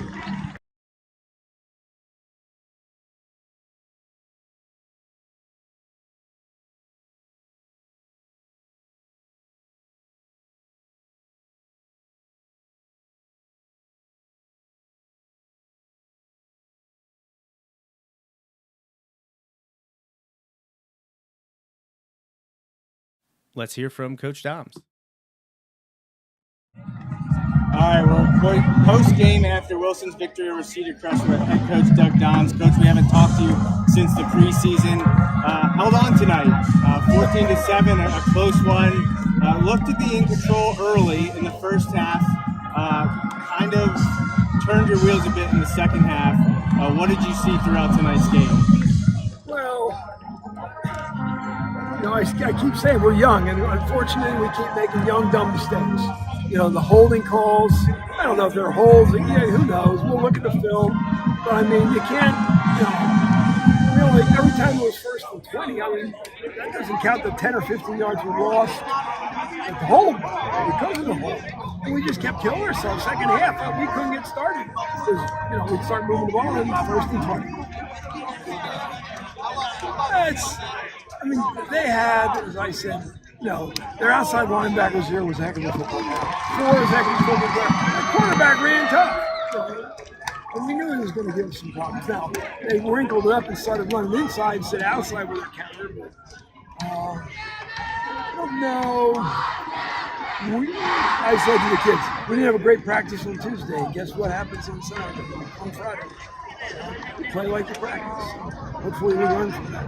Let's hear from Coach Doms. All right, well, post-game after Wilson's victory over Cedar Crest with head coach Doug Doms. Coach, we haven't talked to you since the preseason. Held on tonight, 14-7, a close one. Looked to be in control early in the first half. Kind of turned your wheels a bit in the second half. What did you see throughout tonight's game? Well, I keep saying we're young, and unfortunately we keep making young, dumb mistakes. the holding calls. I don't know if they're holds. Yeah, who knows? We'll look at the film. But I mean, you can't, really, every time it was first and 20, I mean, that doesn't count the 10 or 15 yards we lost at the hold because of the hold. And we just kept killing ourselves second half. We couldn't get started because, we'd start moving the ball in first and 20. They had, as I said, their outside linebackers here was a heck of a football player. Four is a heck of a football player. The quarterback ran tough. And we knew he was going to give us some problems. Now, they wrinkled it up and started running inside instead of outside with their counter. But I don't know. I said to the kids, we didn't have a great practice on Tuesday. Guess what happens on Friday? Play like the practice. Hopefully we learn from that.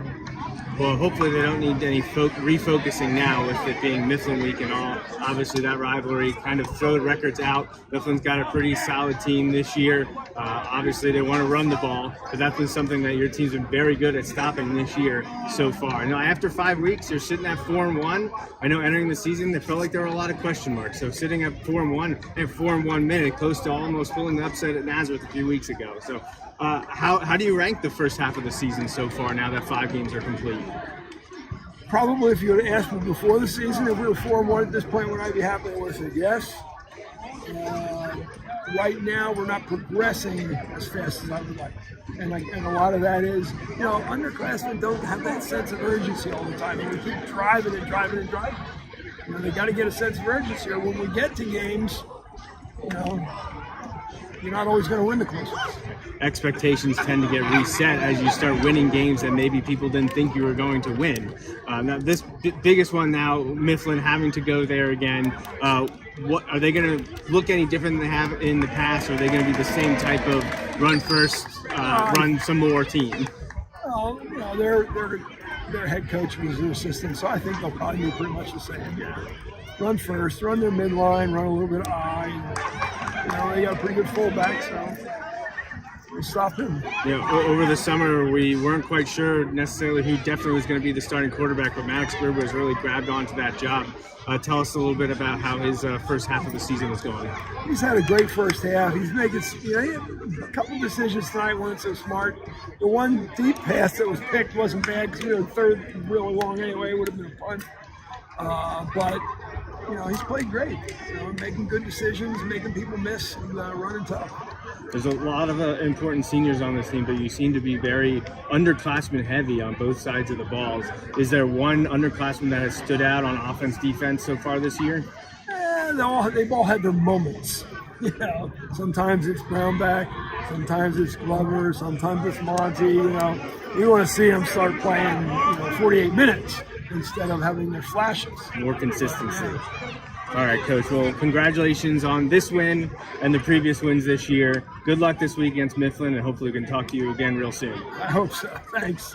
Well, hopefully they don't need any refocusing now with it being Mifflin week and all. Obviously, that rivalry kind of throw the records out. Mifflin's got a pretty solid team this year. Obviously, they want to run the ball, but that's been something that your team's been very good at stopping this year so far. I know after 5 weeks, you're sitting at 4-1. I know entering the season, there felt like there were a lot of question marks. So sitting at 4-1 and 4-1 minute, close to almost pulling the upset at Nazareth a few weeks ago. So how do you rank the first half of the season so far now that 5 games are complete? Probably if you had asked me before the season if we were 4-1 at this point, would I be happy? I would have said yes. Right now, we're not progressing as fast as I would like. And a lot of that is, underclassmen don't have that sense of urgency all the time. And we keep driving and driving and driving. They got to get a sense of urgency. Or when we get to games, you're not always going to win the close ones. Expectations tend to get reset as you start winning games that maybe people didn't think you were going to win. Now, this biggest one now, Mifflin having to go there again. What are they going to look any different than they have in the past? Or are they going to be the same type of run first, run some more team? Their head coach was their assistant, so I think they'll probably be pretty much the same. Yeah. Run first, run their midline, run a little bit of eye. They got a pretty good fullback, so we'll stop him. Over the summer, we weren't quite sure necessarily who definitely was going to be the starting quarterback, but Maddox Gerber has really grabbed onto that job. Tell us a little bit about how his first half of the season is going. He's had a great first half. He's making, he had a couple decisions tonight weren't so smart. The one deep pass that was picked wasn't bad because third really long anyway. It would have been a punt. But he's played great. Making good decisions, making people miss, and running tough. There's a lot of important seniors on this team, but you seem to be very underclassmen heavy on both sides of the balls. Is there one underclassman that has stood out on offense, defense so far this year? They've all had their moments. Sometimes it's Brownback, sometimes it's Glover, sometimes it's Monty. You want to see them start playing 48 minutes instead of having their flashes. More consistency. All right, Coach. Well, congratulations on this win and the previous wins this year. Good luck this week against Mifflin, and hopefully we can talk to you again real soon. I hope so. Thanks.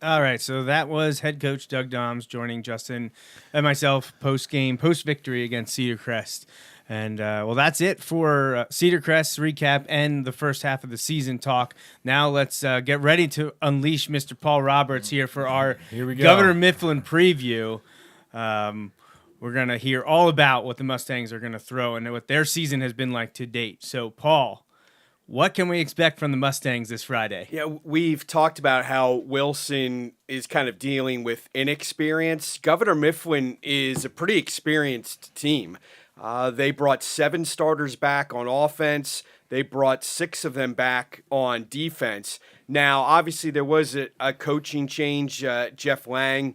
All right, so that was head coach Doug Doms joining Justin and myself post-victory against Cedar Crest. And, that's it for Cedar Crest's recap and the first half of the season talk. Now let's get ready to unleash Mr. Paul Roberts here for our Governor Mifflin preview. We're going to hear all about what the Mustangs are going to throw and what their season has been like to date. So, Paul, what can we expect from the Mustangs this Friday? Yeah, we've talked about how Wilson is kind of dealing with inexperience. Governor Mifflin is a pretty experienced team. They brought 7 starters back on offense. They brought 6 of them back on defense. Now, obviously, there was a coaching change. Jeff Lang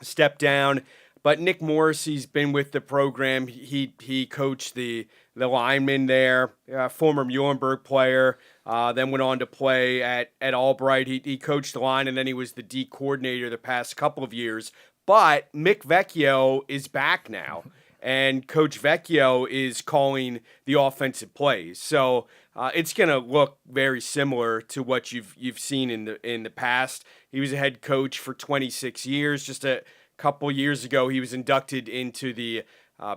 stepped down, but Nick Morrissey's been with the program. He coached the lineman there, former Muhlenberg player, then went on to play at Albright. He coached the line, and then he was the D coordinator the past couple of years. But Mick Vecchio is back now, and Coach Vecchio is calling the offensive plays. So it's going to look very similar to what you've seen in the past. He was a head coach for 26 years. Just a couple years ago, he was inducted into the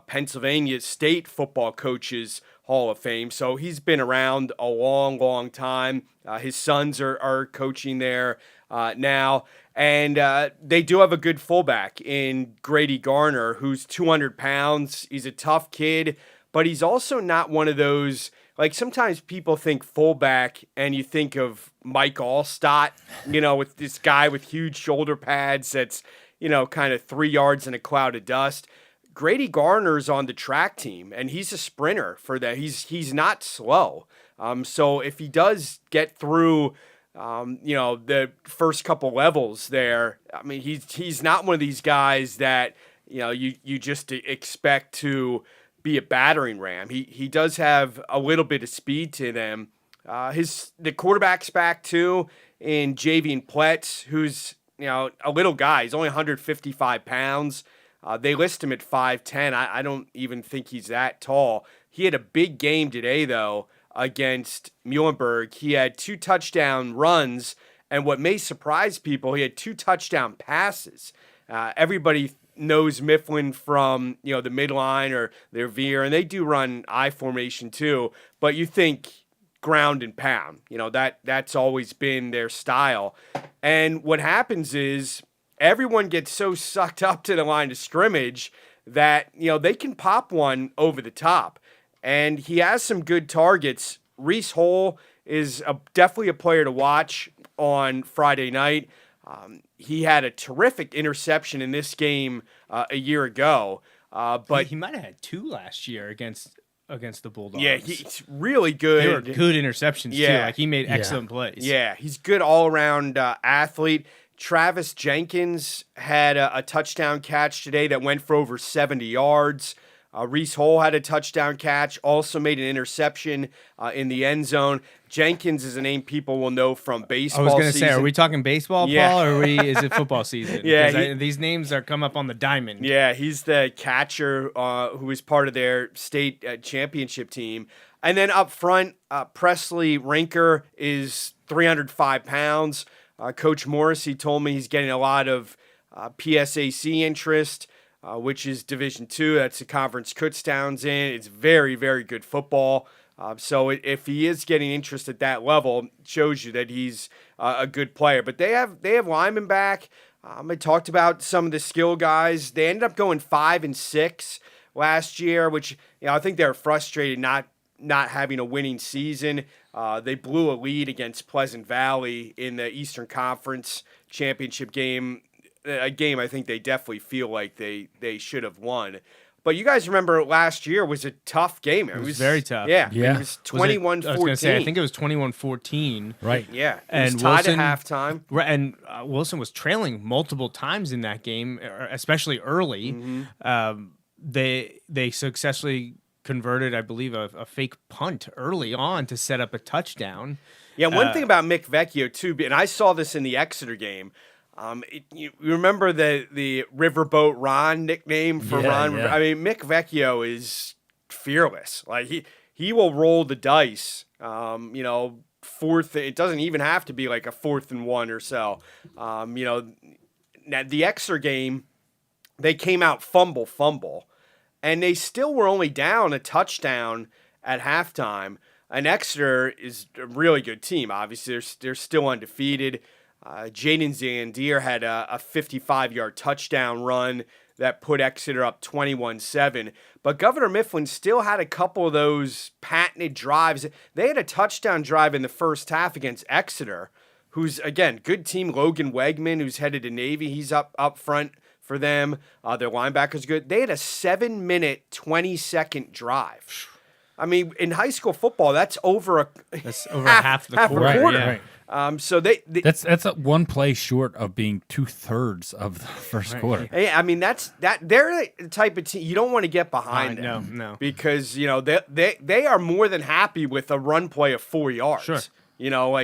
Pennsylvania State Football Coaches Hall of Fame. So he's been around a long, long time. His sons are coaching there now. And they do have a good fullback in Grady Garner, who's 200 pounds. He's a tough kid, but he's also not one of those, like sometimes people think fullback and you think of Mike Allstott, with this guy with huge shoulder pads that's, kind of 3 yards in a cloud of dust. Grady Garner's on the track team, and he's a sprinter for that. He's not slow. So if he does get through the first couple levels there, I mean, he's not one of these guys that, you just expect to be a battering ram. He does have a little bit of speed to them. The quarterback's back too in Javian Pletz, who's, a little guy. He's only 155 pounds. They list him at 5'10". I don't even think he's that tall. He had a big game today, though, against Muhlenberg. He had 2 touchdown runs, and what may surprise people, he had 2 touchdown passes. Everybody knows Mifflin from, the midline or their veer, and they do run I formation too, but you think ground and pound. That's always been their style. And what happens is everyone gets so sucked up to the line of scrimmage that, they can pop one over the top. And he has some good targets. Reese Hole is definitely a player to watch on Friday night. He had a terrific interception in this game a year ago. But he might have had 2 last year against the Bulldogs. Yeah, he's really good. They were good interceptions too. Like he made excellent plays. Yeah, he's good all-around athlete. Travis Jenkins had a touchdown catch today that went for over 70 yards. Reese Hole had a touchdown catch, also made an interception in the end zone. Jenkins is a name people will know from baseball I was going to season. say, are we talking baseball, Paul, or is it football season? Yeah. These names are come up on the diamond. Yeah, he's the catcher who was part of their state championship team. And then up front, Presley Rinker is 305 pounds. Coach Morrissey told me he's getting a lot of PSAC interest, which is Division II. That's the conference Kutztown's in. It's very, very good football. So if he is getting interest at that level, it shows you that he's a good player. But they have linemen back. I talked about some of the skill guys. They ended up going 5-6 last year, which I think they were frustrated not having a winning season. They blew a lead against Pleasant Valley in the Eastern Conference Championship game. A game I think they definitely feel like they should have won. But you guys remember last year was a tough game. It was very tough. Yeah. It was 21-14. I was going to say, I think it was 21-14. Right. Yeah. And it was tied Wilson, at halftime. Right, and Wilson was trailing multiple times in that game, especially early. Mm-hmm. They successfully converted, I believe, a fake punt early on to set up a touchdown. Yeah, one thing about Mick Vecchio, too, and I saw this in the Exeter game, you remember the Riverboat Ron nickname for Ron? Yeah. I mean, Mick Vecchio is fearless. Like, he will roll the dice, fourth. It doesn't even have to be like a 4th and 1 or so. Now the Exeter game, they came out fumble, and they still were only down a touchdown at halftime. And Exeter is a really good team. Obviously, they're still undefeated. Jaden Zandier had a 55-yard touchdown run that put Exeter up 21-7. But Governor Mifflin still had a couple of those patented drives. They had a touchdown drive in the first half against Exeter, who's, again, good team. Logan Wegman, who's headed to Navy, he's up front for them. Their linebacker's good. They had a 7-minute, 20-second drive. I mean, in high school football, that's over half the quarter. Right. So they that's a one play short of being 2/3 of the first quarter. Yeah, I mean they're the type of team you don't want to get behind them. No. Because they are more than happy with a run play of 4 yards. Sure.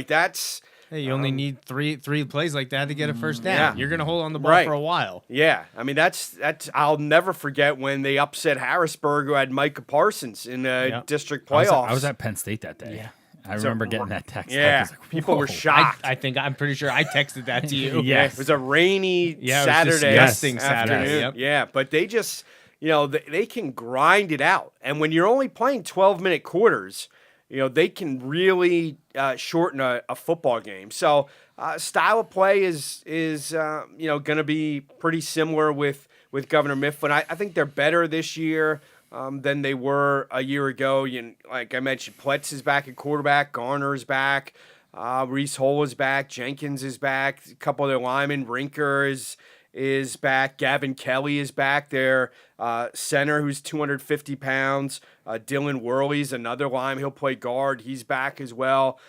That's. Hey, you only need three plays like that to get a first down. Yeah. You're gonna hold on the ball for a while. Yeah, I mean that's. I'll never forget when they upset Harrisburg, who had Micah Parsons in the district playoffs. I was at Penn State that day. Yeah. I remember getting that text. Yeah, I was like, people were whoa. shocked. I'm pretty sure I texted that to you. Yes. It was a rainy Yeah, it was Saturday disgusting afternoon. Saturday, yep. Yeah, but they just, they can grind it out. And when you're only playing 12-minute quarters, they can really shorten a football game. So style of play is going to be pretty similar with Governor Mifflin. I think they're better this year than they were a year ago. Like I mentioned, Pletz is back at quarterback, Garner is back, Reese Hole is back, Jenkins is back, a couple of their linemen, Rinker is back, Gavin Kelly is back, their center who's 250 pounds, Dylan Worley's another lineman, he'll play guard, he's back as well.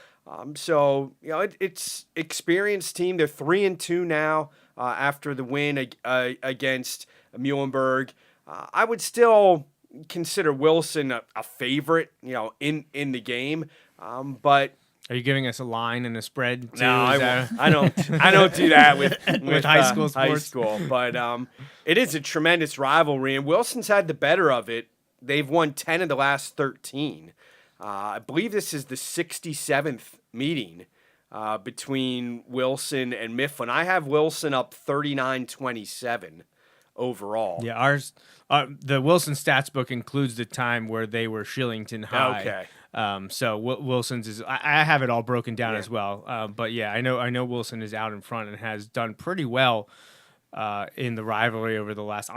So it's experienced team. They're 3-2 now after the win against Muhlenberg. I would still consider Wilson a favorite, in the game. But are you giving us a line and a spread too? No, I don't do that with high school sports. High school, but it is a tremendous rivalry, and Wilson's had the better of it. They've won 10 of the last 13. I believe this is the 67th meeting between Wilson and Mifflin. I have Wilson up 39-27 overall. Yeah, ours. The Wilson stats book includes the time where they were Shillington high. Okay. So Wilson's is. I have it all broken down as well. But yeah, I know Wilson is out in front and has done pretty well in the rivalry over the last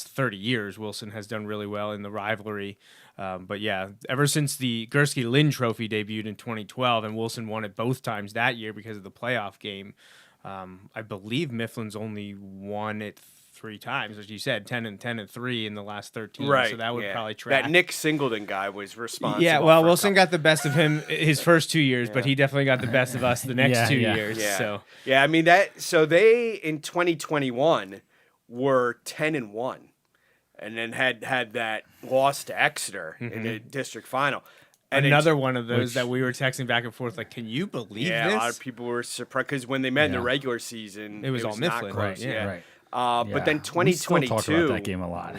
30 years. Wilson has done really well in the rivalry. But yeah, ever since the Gursky Lynn Trophy debuted in 2012, and Wilson won it both times that year because of the playoff game. I believe Mifflin's only won it 3 times, as you said, 10-3 in the last 13. Right. So that would probably track. That Nick Singleton guy was responsible. Yeah, well, Wilson got the best of him his first 2 years, but he definitely got the best of us the next 2 years. Yeah. So yeah, I mean so they in 2021 were 10-1, and then had that loss to Exeter in the district final. And another one of those that we were texting back and forth, like, can you believe this? A lot of people were surprised because when they met in the regular season, it was all Mifflin, right? Yeah. Right. But then 2022, we still talk about that game a lot.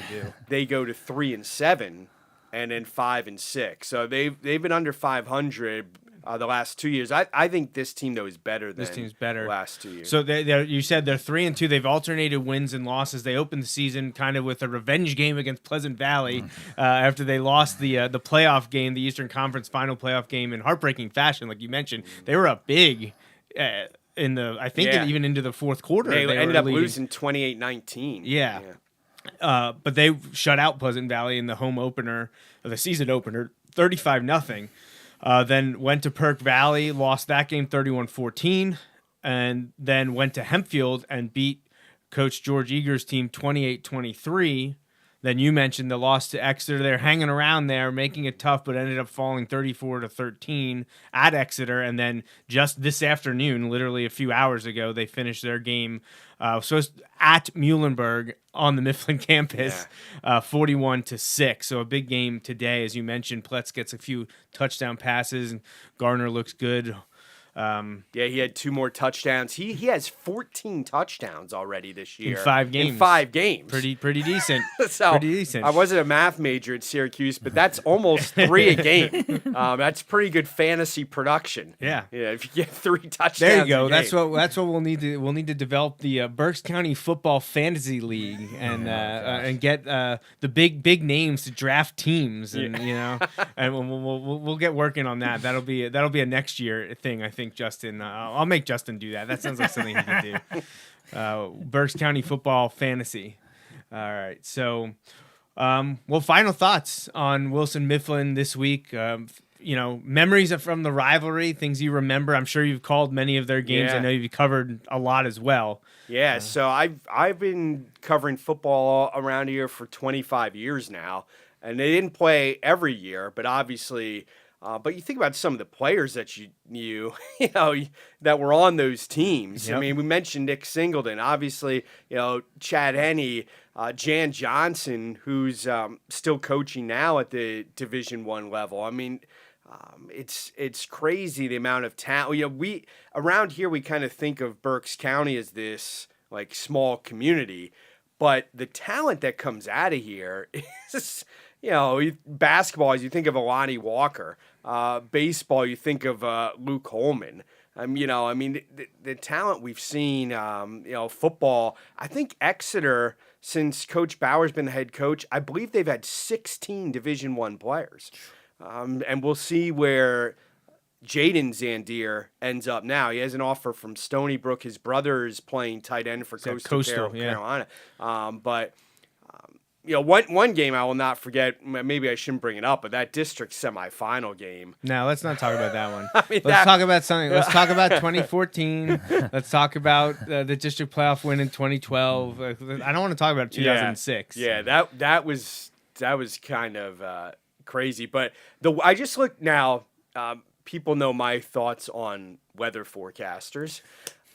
They go to 3-7, and then 5-6. So they've been under 500 the last 2 years. I think this team though is better than this team's better the last 2 years. So you said they're 3-2. They've alternated wins and losses. They opened the season kind of with a revenge game against Pleasant Valley after they lost the playoff game, the Eastern Conference final playoff game in heartbreaking fashion, like you mentioned. They were up big. Even into the fourth quarter. They ended up leading. losing 28-19. Yeah. But they shut out Pleasant Valley in the home opener, the season opener, 35-0. Then went to Perk Valley, lost that game 31-14, and then went to Hempfield and beat Coach George Eager's team 28-23. Then you mentioned the loss to Exeter. They're hanging around there, making it tough, but ended up falling 34-13 at Exeter. And then just this afternoon, literally a few hours ago, they finished their game at Muhlenberg on the Mifflin campus, 41-6. So a big game today, as you mentioned. Pletz gets a few touchdown passes, and Garner looks good. He had 2 more touchdowns. He has 14 touchdowns already this year. In 5 games. In 5 games. Pretty decent. Pretty decent. I wasn't a math major at Syracuse, but that's almost 3 a game. That's pretty good fantasy production. Yeah. Yeah, if you get 3 touchdowns. There you go. A That's game. what we'll need to develop the Berks County Football Fantasy League and get the big names to draft teams and and we'll get working on that. That'll be a next year thing, I think. Justin, I'll make Justin do that. That sounds like something he can do. Berks County Football Fantasy. All right. So, final thoughts on Wilson Mifflin this week. Memories from the rivalry, things you remember. I'm sure you've called many of their games. Yeah. I know you've covered a lot as well. Yeah, so I've been covering football around here for 25 years now, and they didn't play every year, but obviously. But you think about some of the players that you knew, that were on those teams. Yep. I mean, we mentioned Nick Singleton, obviously, Chad Henney, Jan Johnson, who's still coaching now at the Division I level. I mean, it's crazy the amount of talent. We around here we kind of think of Berks County as this like small community, but the talent that comes out of here is. Basketball, you think of Alani Walker. Baseball, you think of Luke Holman. The talent we've seen, football, I think Exeter since Coach Bauer's been the head coach, I believe they've had 16 Division I players. And we'll see where Jaden Zandier ends up now. He has an offer from Stony Brook. His brother is playing tight end for Coastal Carolina. But one game I will not forget. Maybe I shouldn't bring it up, but that district semifinal game. No, let's not talk about that one. Let's talk about something. Let's talk about 2014. Let's talk about the district playoff win in 2012. I don't want to talk about 2006. Yeah, that was kind of crazy. But I just looked now. People know my thoughts on weather forecasters,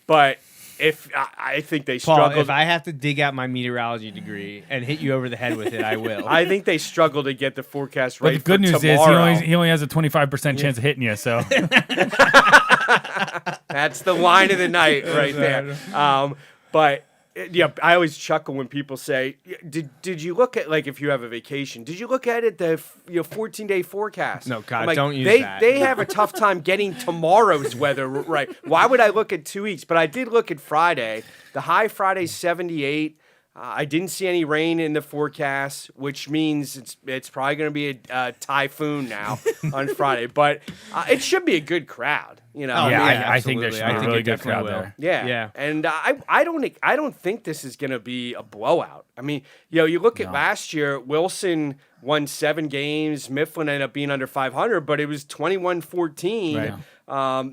but if I think they struggled. Paul, if I have to dig out my meteorology degree and hit you over the head with it, I will. I think they struggle to get the forecast right. But the good news tomorrow. is he only has a 25% chance of hitting you. So that's the line of the night right there. But yeah, I always chuckle when people say, "Did you look at, like, if you have a vacation? Did you look at it the 14-day forecast?" No, God, like, don't use that. They have a tough time getting tomorrow's weather right. Why would I look at 2 weeks? But I did look at Friday. The high Friday's 78. I didn't see any rain in the forecast, which means it's probably going to be a typhoon now on Friday. But it should be a good crowd. I think there should be a really good crowd there. Yeah. And I don't think this is going to be a blowout. I mean, you look at last year, Wilson won 7 games. Mifflin ended up being under 500, but it was 21-14. Right.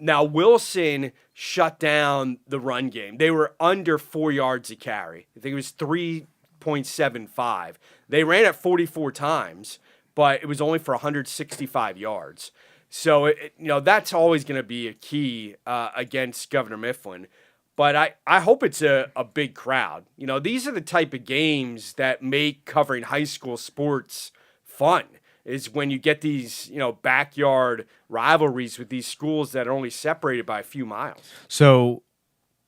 Now, Wilson shut down the run game. They were under 4 yards a carry. I think it was 3.75. They ran it 44 times, but it was only for 165 yards. So, that's always going to be a key against Governor Mifflin. But I hope it's a big crowd. These are the type of games that make covering high school sports fun, is when you get these, backyard rivalries with these schools that are only separated by a few miles. So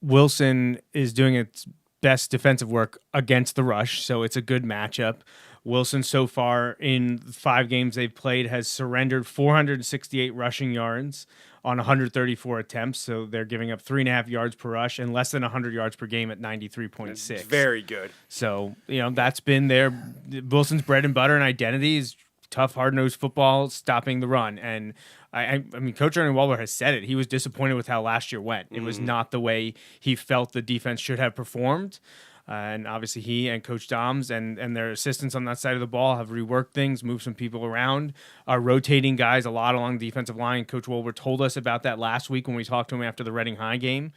Wilson is doing its best defensive work against the rush, so it's a good matchup. Wilson so far in 5 games they've played has surrendered 468 rushing yards on 134 attempts, so they're giving up 3.5 yards per rush and less than 100 yards per game at 93.6. It's very good. So, that's been Wilson's bread and butter and identity is tough, hard-nosed football, stopping the run. And I mean, Coach Ernie Waller has said it. He was disappointed with how last year went. It was not the way he felt the defense should have performed. And obviously he and Coach Doms and their assistants on that side of the ball have reworked things, moved some people around, are rotating guys a lot along the defensive line. Coach Wolver told us about that last week when we talked to him after the Reading High game.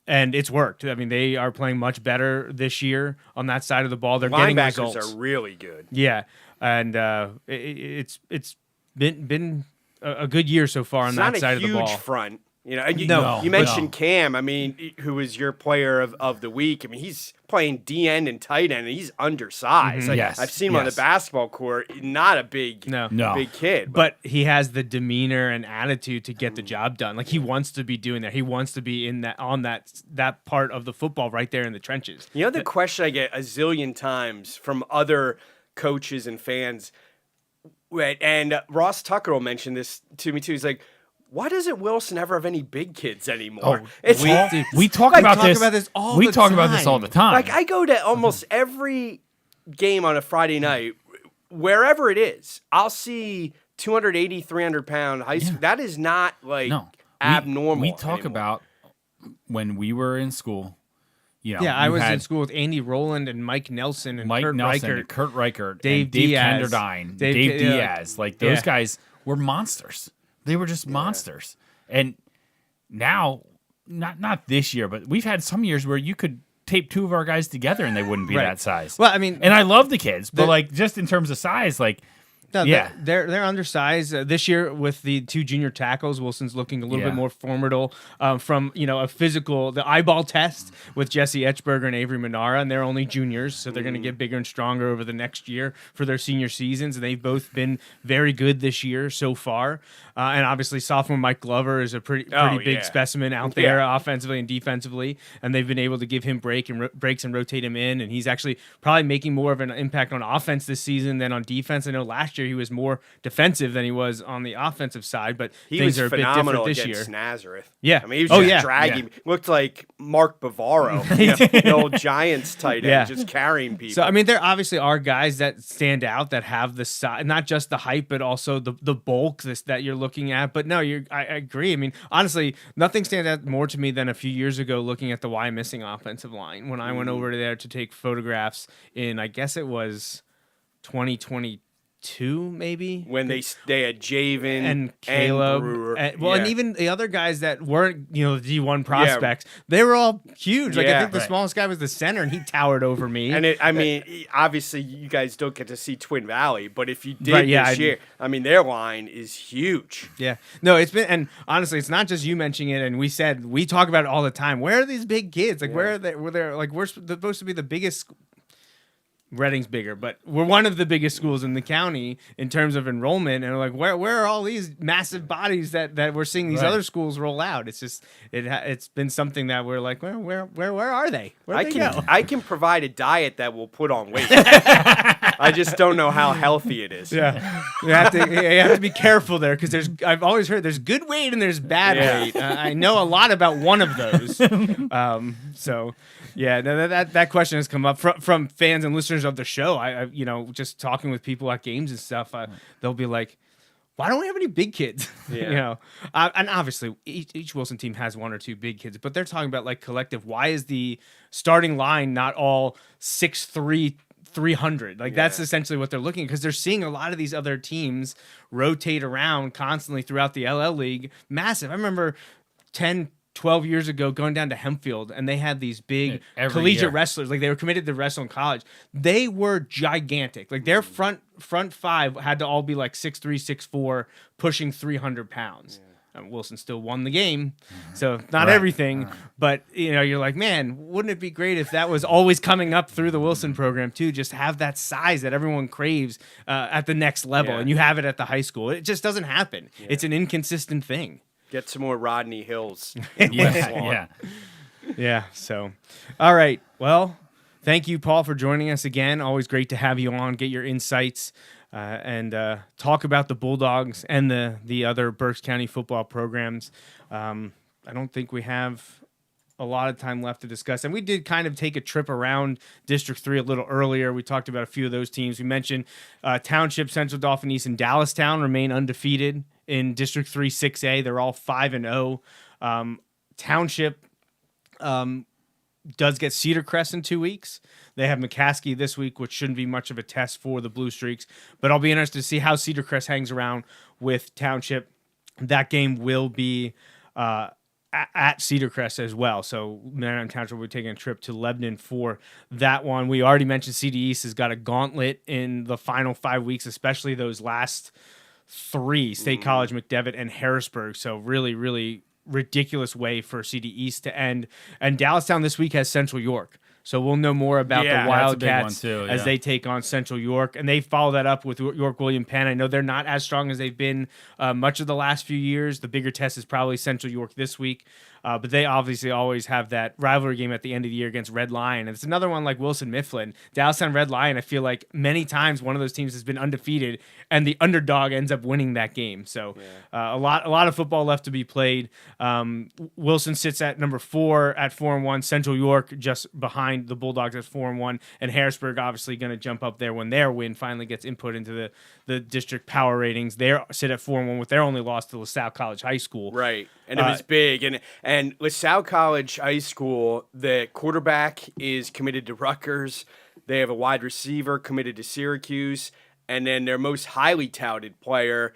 And it's worked. I mean, they are playing much better this year on that side of the ball. They're getting results. Linebackers are really good. Yeah, and it's been a good year so far on that side of the ball. It's not a huge front. And you mentioned Cam. I mean, who was your player of the week? I mean, he's playing D end and tight end, and he's undersized. Mm-hmm. Like, Yes. I've seen him on the basketball court. Not a big kid, but he has the demeanor and attitude to get the job done. Like, he wants to be doing that. He wants to be on that part of the football right there in the trenches. The question I get a zillion times from other coaches and fans, and Ross Tucker will mention this to me too. He's like, why doesn't Wilson ever have any big kids anymore? We talk about this all the time. Like, I go to almost every game on a Friday night, wherever it is. I'll see 280, 300-pound high school. That is not abnormal. We talk about when we were in school. I was in school with Andy Rowland and Mike Nelson and Kurt Reichert, Dave Diaz, Kenderdine, Dave Diaz. Like, those guys were monsters. They were just monsters. And now, not this year, but we've had some years where you could tape 2 of our guys together and they wouldn't be that size. Well, I mean, and I love the kids, but just in terms of size, they're undersized this year with the 2 junior tackles. Wilson's looking a little bit more formidable from a physical, the eyeball test with Jesse Etchberger and Avery Manara, and they're only juniors, so they're going to get bigger and stronger over the next year for their senior seasons. And they've both been very good this year so far. And obviously, sophomore Mike Glover is a pretty big specimen out there offensively and defensively, and they've been able to give him breaks and rotate him in. And he's actually probably making more of an impact on offense this season than on defense. I know last last year he was more defensive than he was on the offensive side, but He things was are a bit phenomenal different this against year. Nazareth. Yeah. I mean, he was Oh, just yeah. dragging. Looked like Mark Bavaro, the old Giants tight end, Yeah. just carrying people. So I mean, there obviously are guys that stand out that have the size, not just the height, but also the bulk that you're looking at. But no, I agree. I mean, honestly, nothing stands out more to me than a few years ago looking at the Y missing offensive line when I went over there to take photographs in, I guess it was 2022, maybe, when they had Javen and Caleb, Brewer. and even the other guys that weren't, the D1 prospects, they were all huge. Like I think the smallest guy was the center, and he towered over me. And I mean, obviously, you guys don't get to see Twin Valley, but if you did this year, I mean, their line is huge. Yeah, no, it's been, and honestly, it's not just you mentioning it. And we talk about it all the time. Where are these big kids? Like, where are they? We're supposed to be the biggest. Reading's bigger, but we're one of the biggest schools in the county in terms of enrollment. And we're like, where are all these massive bodies that we're seeing these other schools roll out? It's just it's been something that we're like, where are they? Where'd they go? I can provide a diet that will put on weight. I just don't know how healthy it is. Yeah, you have to be careful there because I've always heard there's good weight and there's bad weight. I know a lot about one of those. So yeah, that question has come up from fans and listeners of the show. I just talking with people at games and stuff. They'll be like, why don't we have any big kids? Yeah. And obviously each Wilson team has one or two big kids, but they're talking about like collective. Why is the starting line not all 6'3", 300? Like that's essentially what they're looking at, because they're seeing a lot of these other teams rotate around constantly throughout the LL League. Massive. I remember 10-12 years ago going down to Hempfield, and they had these big collegiate wrestlers. Like they were committed to wrestle in college. They were gigantic. Like their front five had to all be like 6'3", 6'4", pushing 300 pounds. Wilson still won the game, so not everything, but you're like, man, wouldn't it be great if that was always coming up through the Wilson program too? Just have that size that everyone craves at the next level, and you have it at the high school. It just doesn't happen. It's an inconsistent thing. Get some more Rodney Hills. Yeah. So, all right. Well, thank you, Paul, for joining us again. Always great to have you on, get your insights, and talk about the Bulldogs and the other Berks County football programs. I don't think we have a lot of time left to discuss. And we did kind of take a trip around District 3 a little earlier. We talked about a few of those teams. We mentioned Township, Central Dauphin East, and Dallastown remain undefeated in District 3 6A. They're all 5-0. Township does get Cedar Crest in 2 weeks. They have McCaskey this week, which shouldn't be much of a test for the Blue Streaks. But I'll be interested to see how Cedar Crest hangs around with Township. That game will be at Cedar Crest as well. So Marion Township will be taking a trip to Lebanon for that one. We already mentioned CD East has got a gauntlet in the final 5 weeks, especially those last three, State College, McDevitt, and Harrisburg. So really, really ridiculous way for CD East to end. And Dallastown this week has Central York. So we'll know more about the Wildcats as they take on Central York. And they follow that up with York William Penn. I know they're not as strong as they've been much of the last few years. The bigger test is probably Central York this week. But they obviously always have that rivalry game at the end of the year against Red Lion. And it's another one like Wilson Mifflin. Dallastown Red Lion, I feel like many times one of those teams has been undefeated and the underdog ends up winning that game. So a lot of football left to be played. Wilson sits at number 4 at 4-1. Central York just behind the Bulldogs at 4-1. And Harrisburg obviously going to jump up there when their win finally gets input into the district power ratings. They sit at 4-1 with their only loss to LaSalle College High School. Right. And it was big. And LaSalle College High School, the quarterback is committed to Rutgers. They have a wide receiver committed to Syracuse. And then their most highly touted player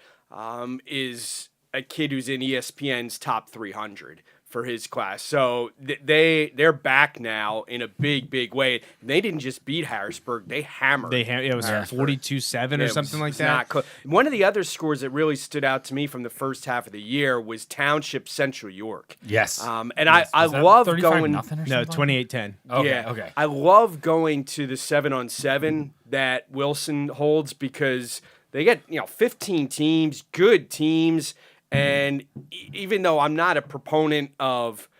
is a kid who's in ESPN's top 300 for his class. So they're back now in a big way. They didn't just beat Harrisburg; they hammered. It was 42-7 or something like that. Not close. One of the other scores that really stood out to me from the first half of the year was Township Central York. Yes. And I love going. No, 28-10. Okay. I love going to the 7-on-7 that Wilson holds because they get 15 teams, good teams. And even though I'm not a proponent of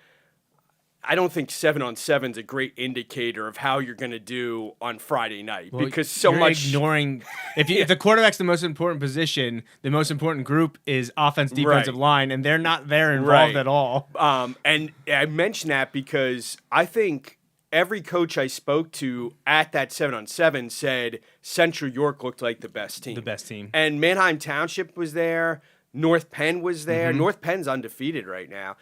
I don't think 7-on-7 is a great indicator of how you're going to do on Friday night because so you're much ignoring. If the quarterback's the most important position, the most important group is offense, defensive line, and they're not there involved at all. And I mention that because I think every coach I spoke to at that 7-on-7 said Central York looked like the best team. The best team. And Manheim Township was there. North Penn was there. North Penn's undefeated right now.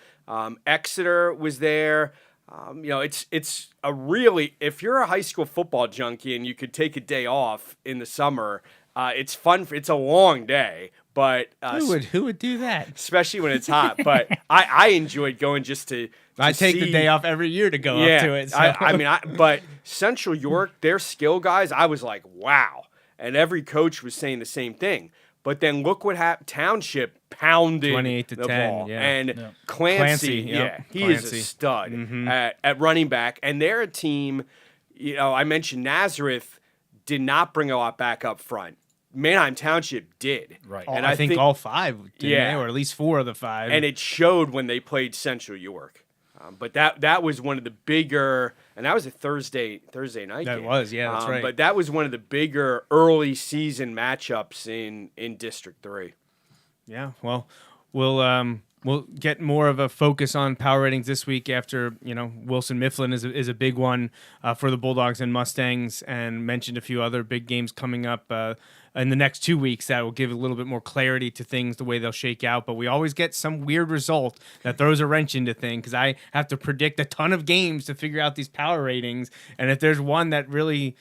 Exeter was there. It's a really, if you're a high school football junkie and you could take a day off in the summer, it's fun. It's a long day, but Who would do that? especially when it's hot. But I enjoyed going just to I take see, the day off every year to go up to it. So. but Central York, their skill guys, I was like, wow. And every coach was saying the same thing. But then look what happened. Township pounded 28 to the 10, ball. yeah. And Clancy, he is a stud at running back. And they're a team, I mentioned Nazareth did not bring a lot back up front. Manheim Township did. Right. And I I think all 5 did, or at least 4 of the 5. And it showed when they played Central York. But that was one of the bigger, and that was a Thursday night That game. was, yeah, that's right. But that was one of the bigger early season matchups in District 3. Yeah, well, we'll get more of a focus on power ratings this week after Wilson Mifflin is a big one for the Bulldogs and Mustangs, and mentioned a few other big games coming up in the next 2 weeks that will give a little bit more clarity to things, the way they'll shake out. But we always get some weird result that throws a wrench into things because I have to predict a ton of games to figure out these power ratings, and if there's one that really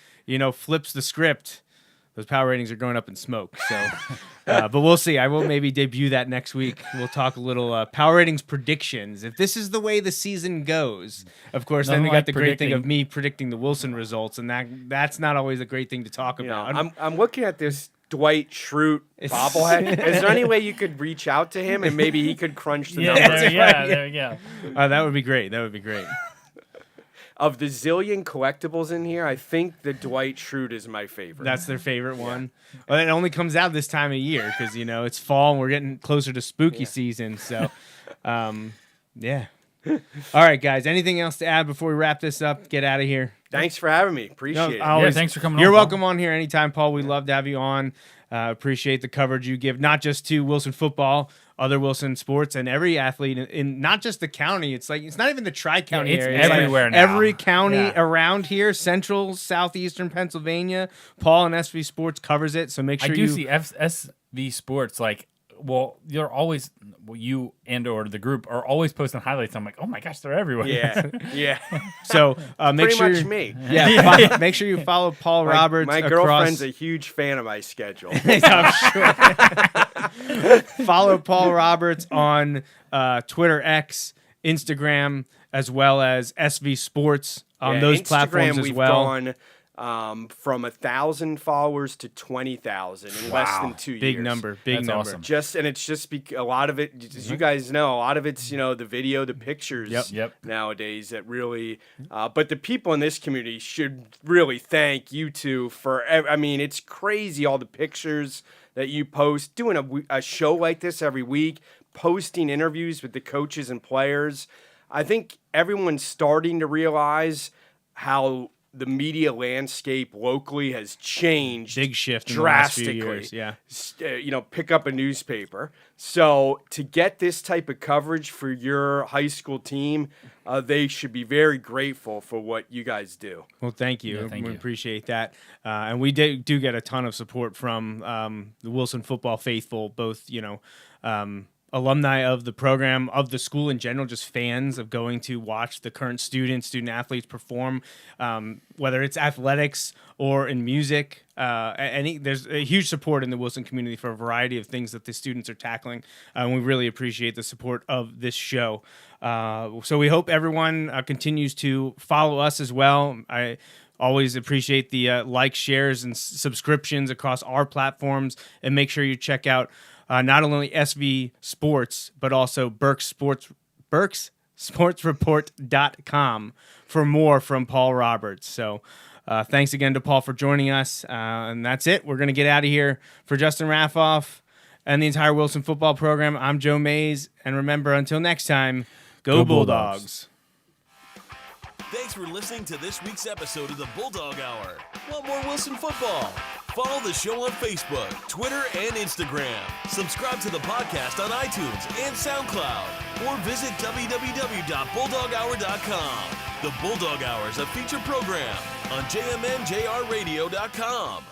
flips the script, those power ratings are going up in smoke. So, but we'll see. I will maybe debut that next week. We'll talk a little power ratings predictions. If this is the way the season goes, of course, then we got the great thing of me predicting the Wilson results, and that's not always a great thing to talk about. I'm looking at this Dwight Schrute bobblehead. Is there any way you could reach out to him and maybe he could crunch the numbers? There you go. That would be great. That would be great. Of the zillion collectibles in here, I think the Dwight Schrute is my favorite. That's their favorite one. Well, it only comes out this time of year because it's fall and we're getting closer to spooky season. So, yeah. All right, guys. Anything else to add before we wrap this up? Get out of here. Thanks for having me. Appreciate it. Always, thanks for coming on. You're Paul. welcome on here anytime, Paul. We'd love to have you on. Appreciate the coverage you give, not just to Wilson football, other Wilson sports, and every athlete in not just the county. It's not even the tri-county it's area. everywhere now. Every county around here, central, southeastern Pennsylvania. Paul and SV Sports covers it, so make sure I do see SV Sports you're always you and or the group are always posting highlights. I'm like, oh my gosh, they're everywhere. Yeah. So make Pretty sure much me. Yeah, make sure you follow Paul Roberts. My girlfriend's a huge fan of my schedule. I'm sure. Follow Paul Roberts on Twitter, X, Instagram, as well as SV Sports on those Instagram, platforms as we've well. Gone, from 1,000 followers to 20,000 in less than 2 years. Big number. That's awesome. It's just a lot of it, as you guys know, a lot of it's the video, the pictures. Yep. Nowadays that really, but the people in this community should really thank you two for. I mean, it's crazy all the pictures that you post, doing a show like this every week, posting interviews with the coaches and players. I think everyone's starting to realize how the media landscape locally has changed. Big shift drastically. in the last few years. Yeah. Pick up a newspaper. So to get this type of coverage for your high school team, they should be very grateful for what you guys do. Well, thank you. Yeah, thank we you. appreciate that. And we do get a ton of support from the Wilson football faithful, both, alumni of the program, of the school in general, just fans of going to watch the current student athletes perform, whether it's athletics or in music. There's a huge support in the Wilson community for a variety of things that the students are tackling. And we really appreciate the support of this show. So we hope everyone continues to follow us as well. I always appreciate the likes, shares, and subscriptions across our platforms. And make sure you check out not only SV Sports, but also BerksSportsReport.com for more from Paul Roberts. So thanks again to Paul for joining us. And that's it. We're going to get out of here. For Justin Raffoff and the entire Wilson football program, I'm Joe Mays. And remember, until next time, go Bulldogs. Thanks for listening to this week's episode of the Bulldog Hour. Want more Wilson football? Follow the show on Facebook, Twitter, and Instagram. Subscribe to the podcast on iTunes and SoundCloud. Or visit www.bulldoghour.com. The Bulldog Hour is a featured program on jmnjrradio.com.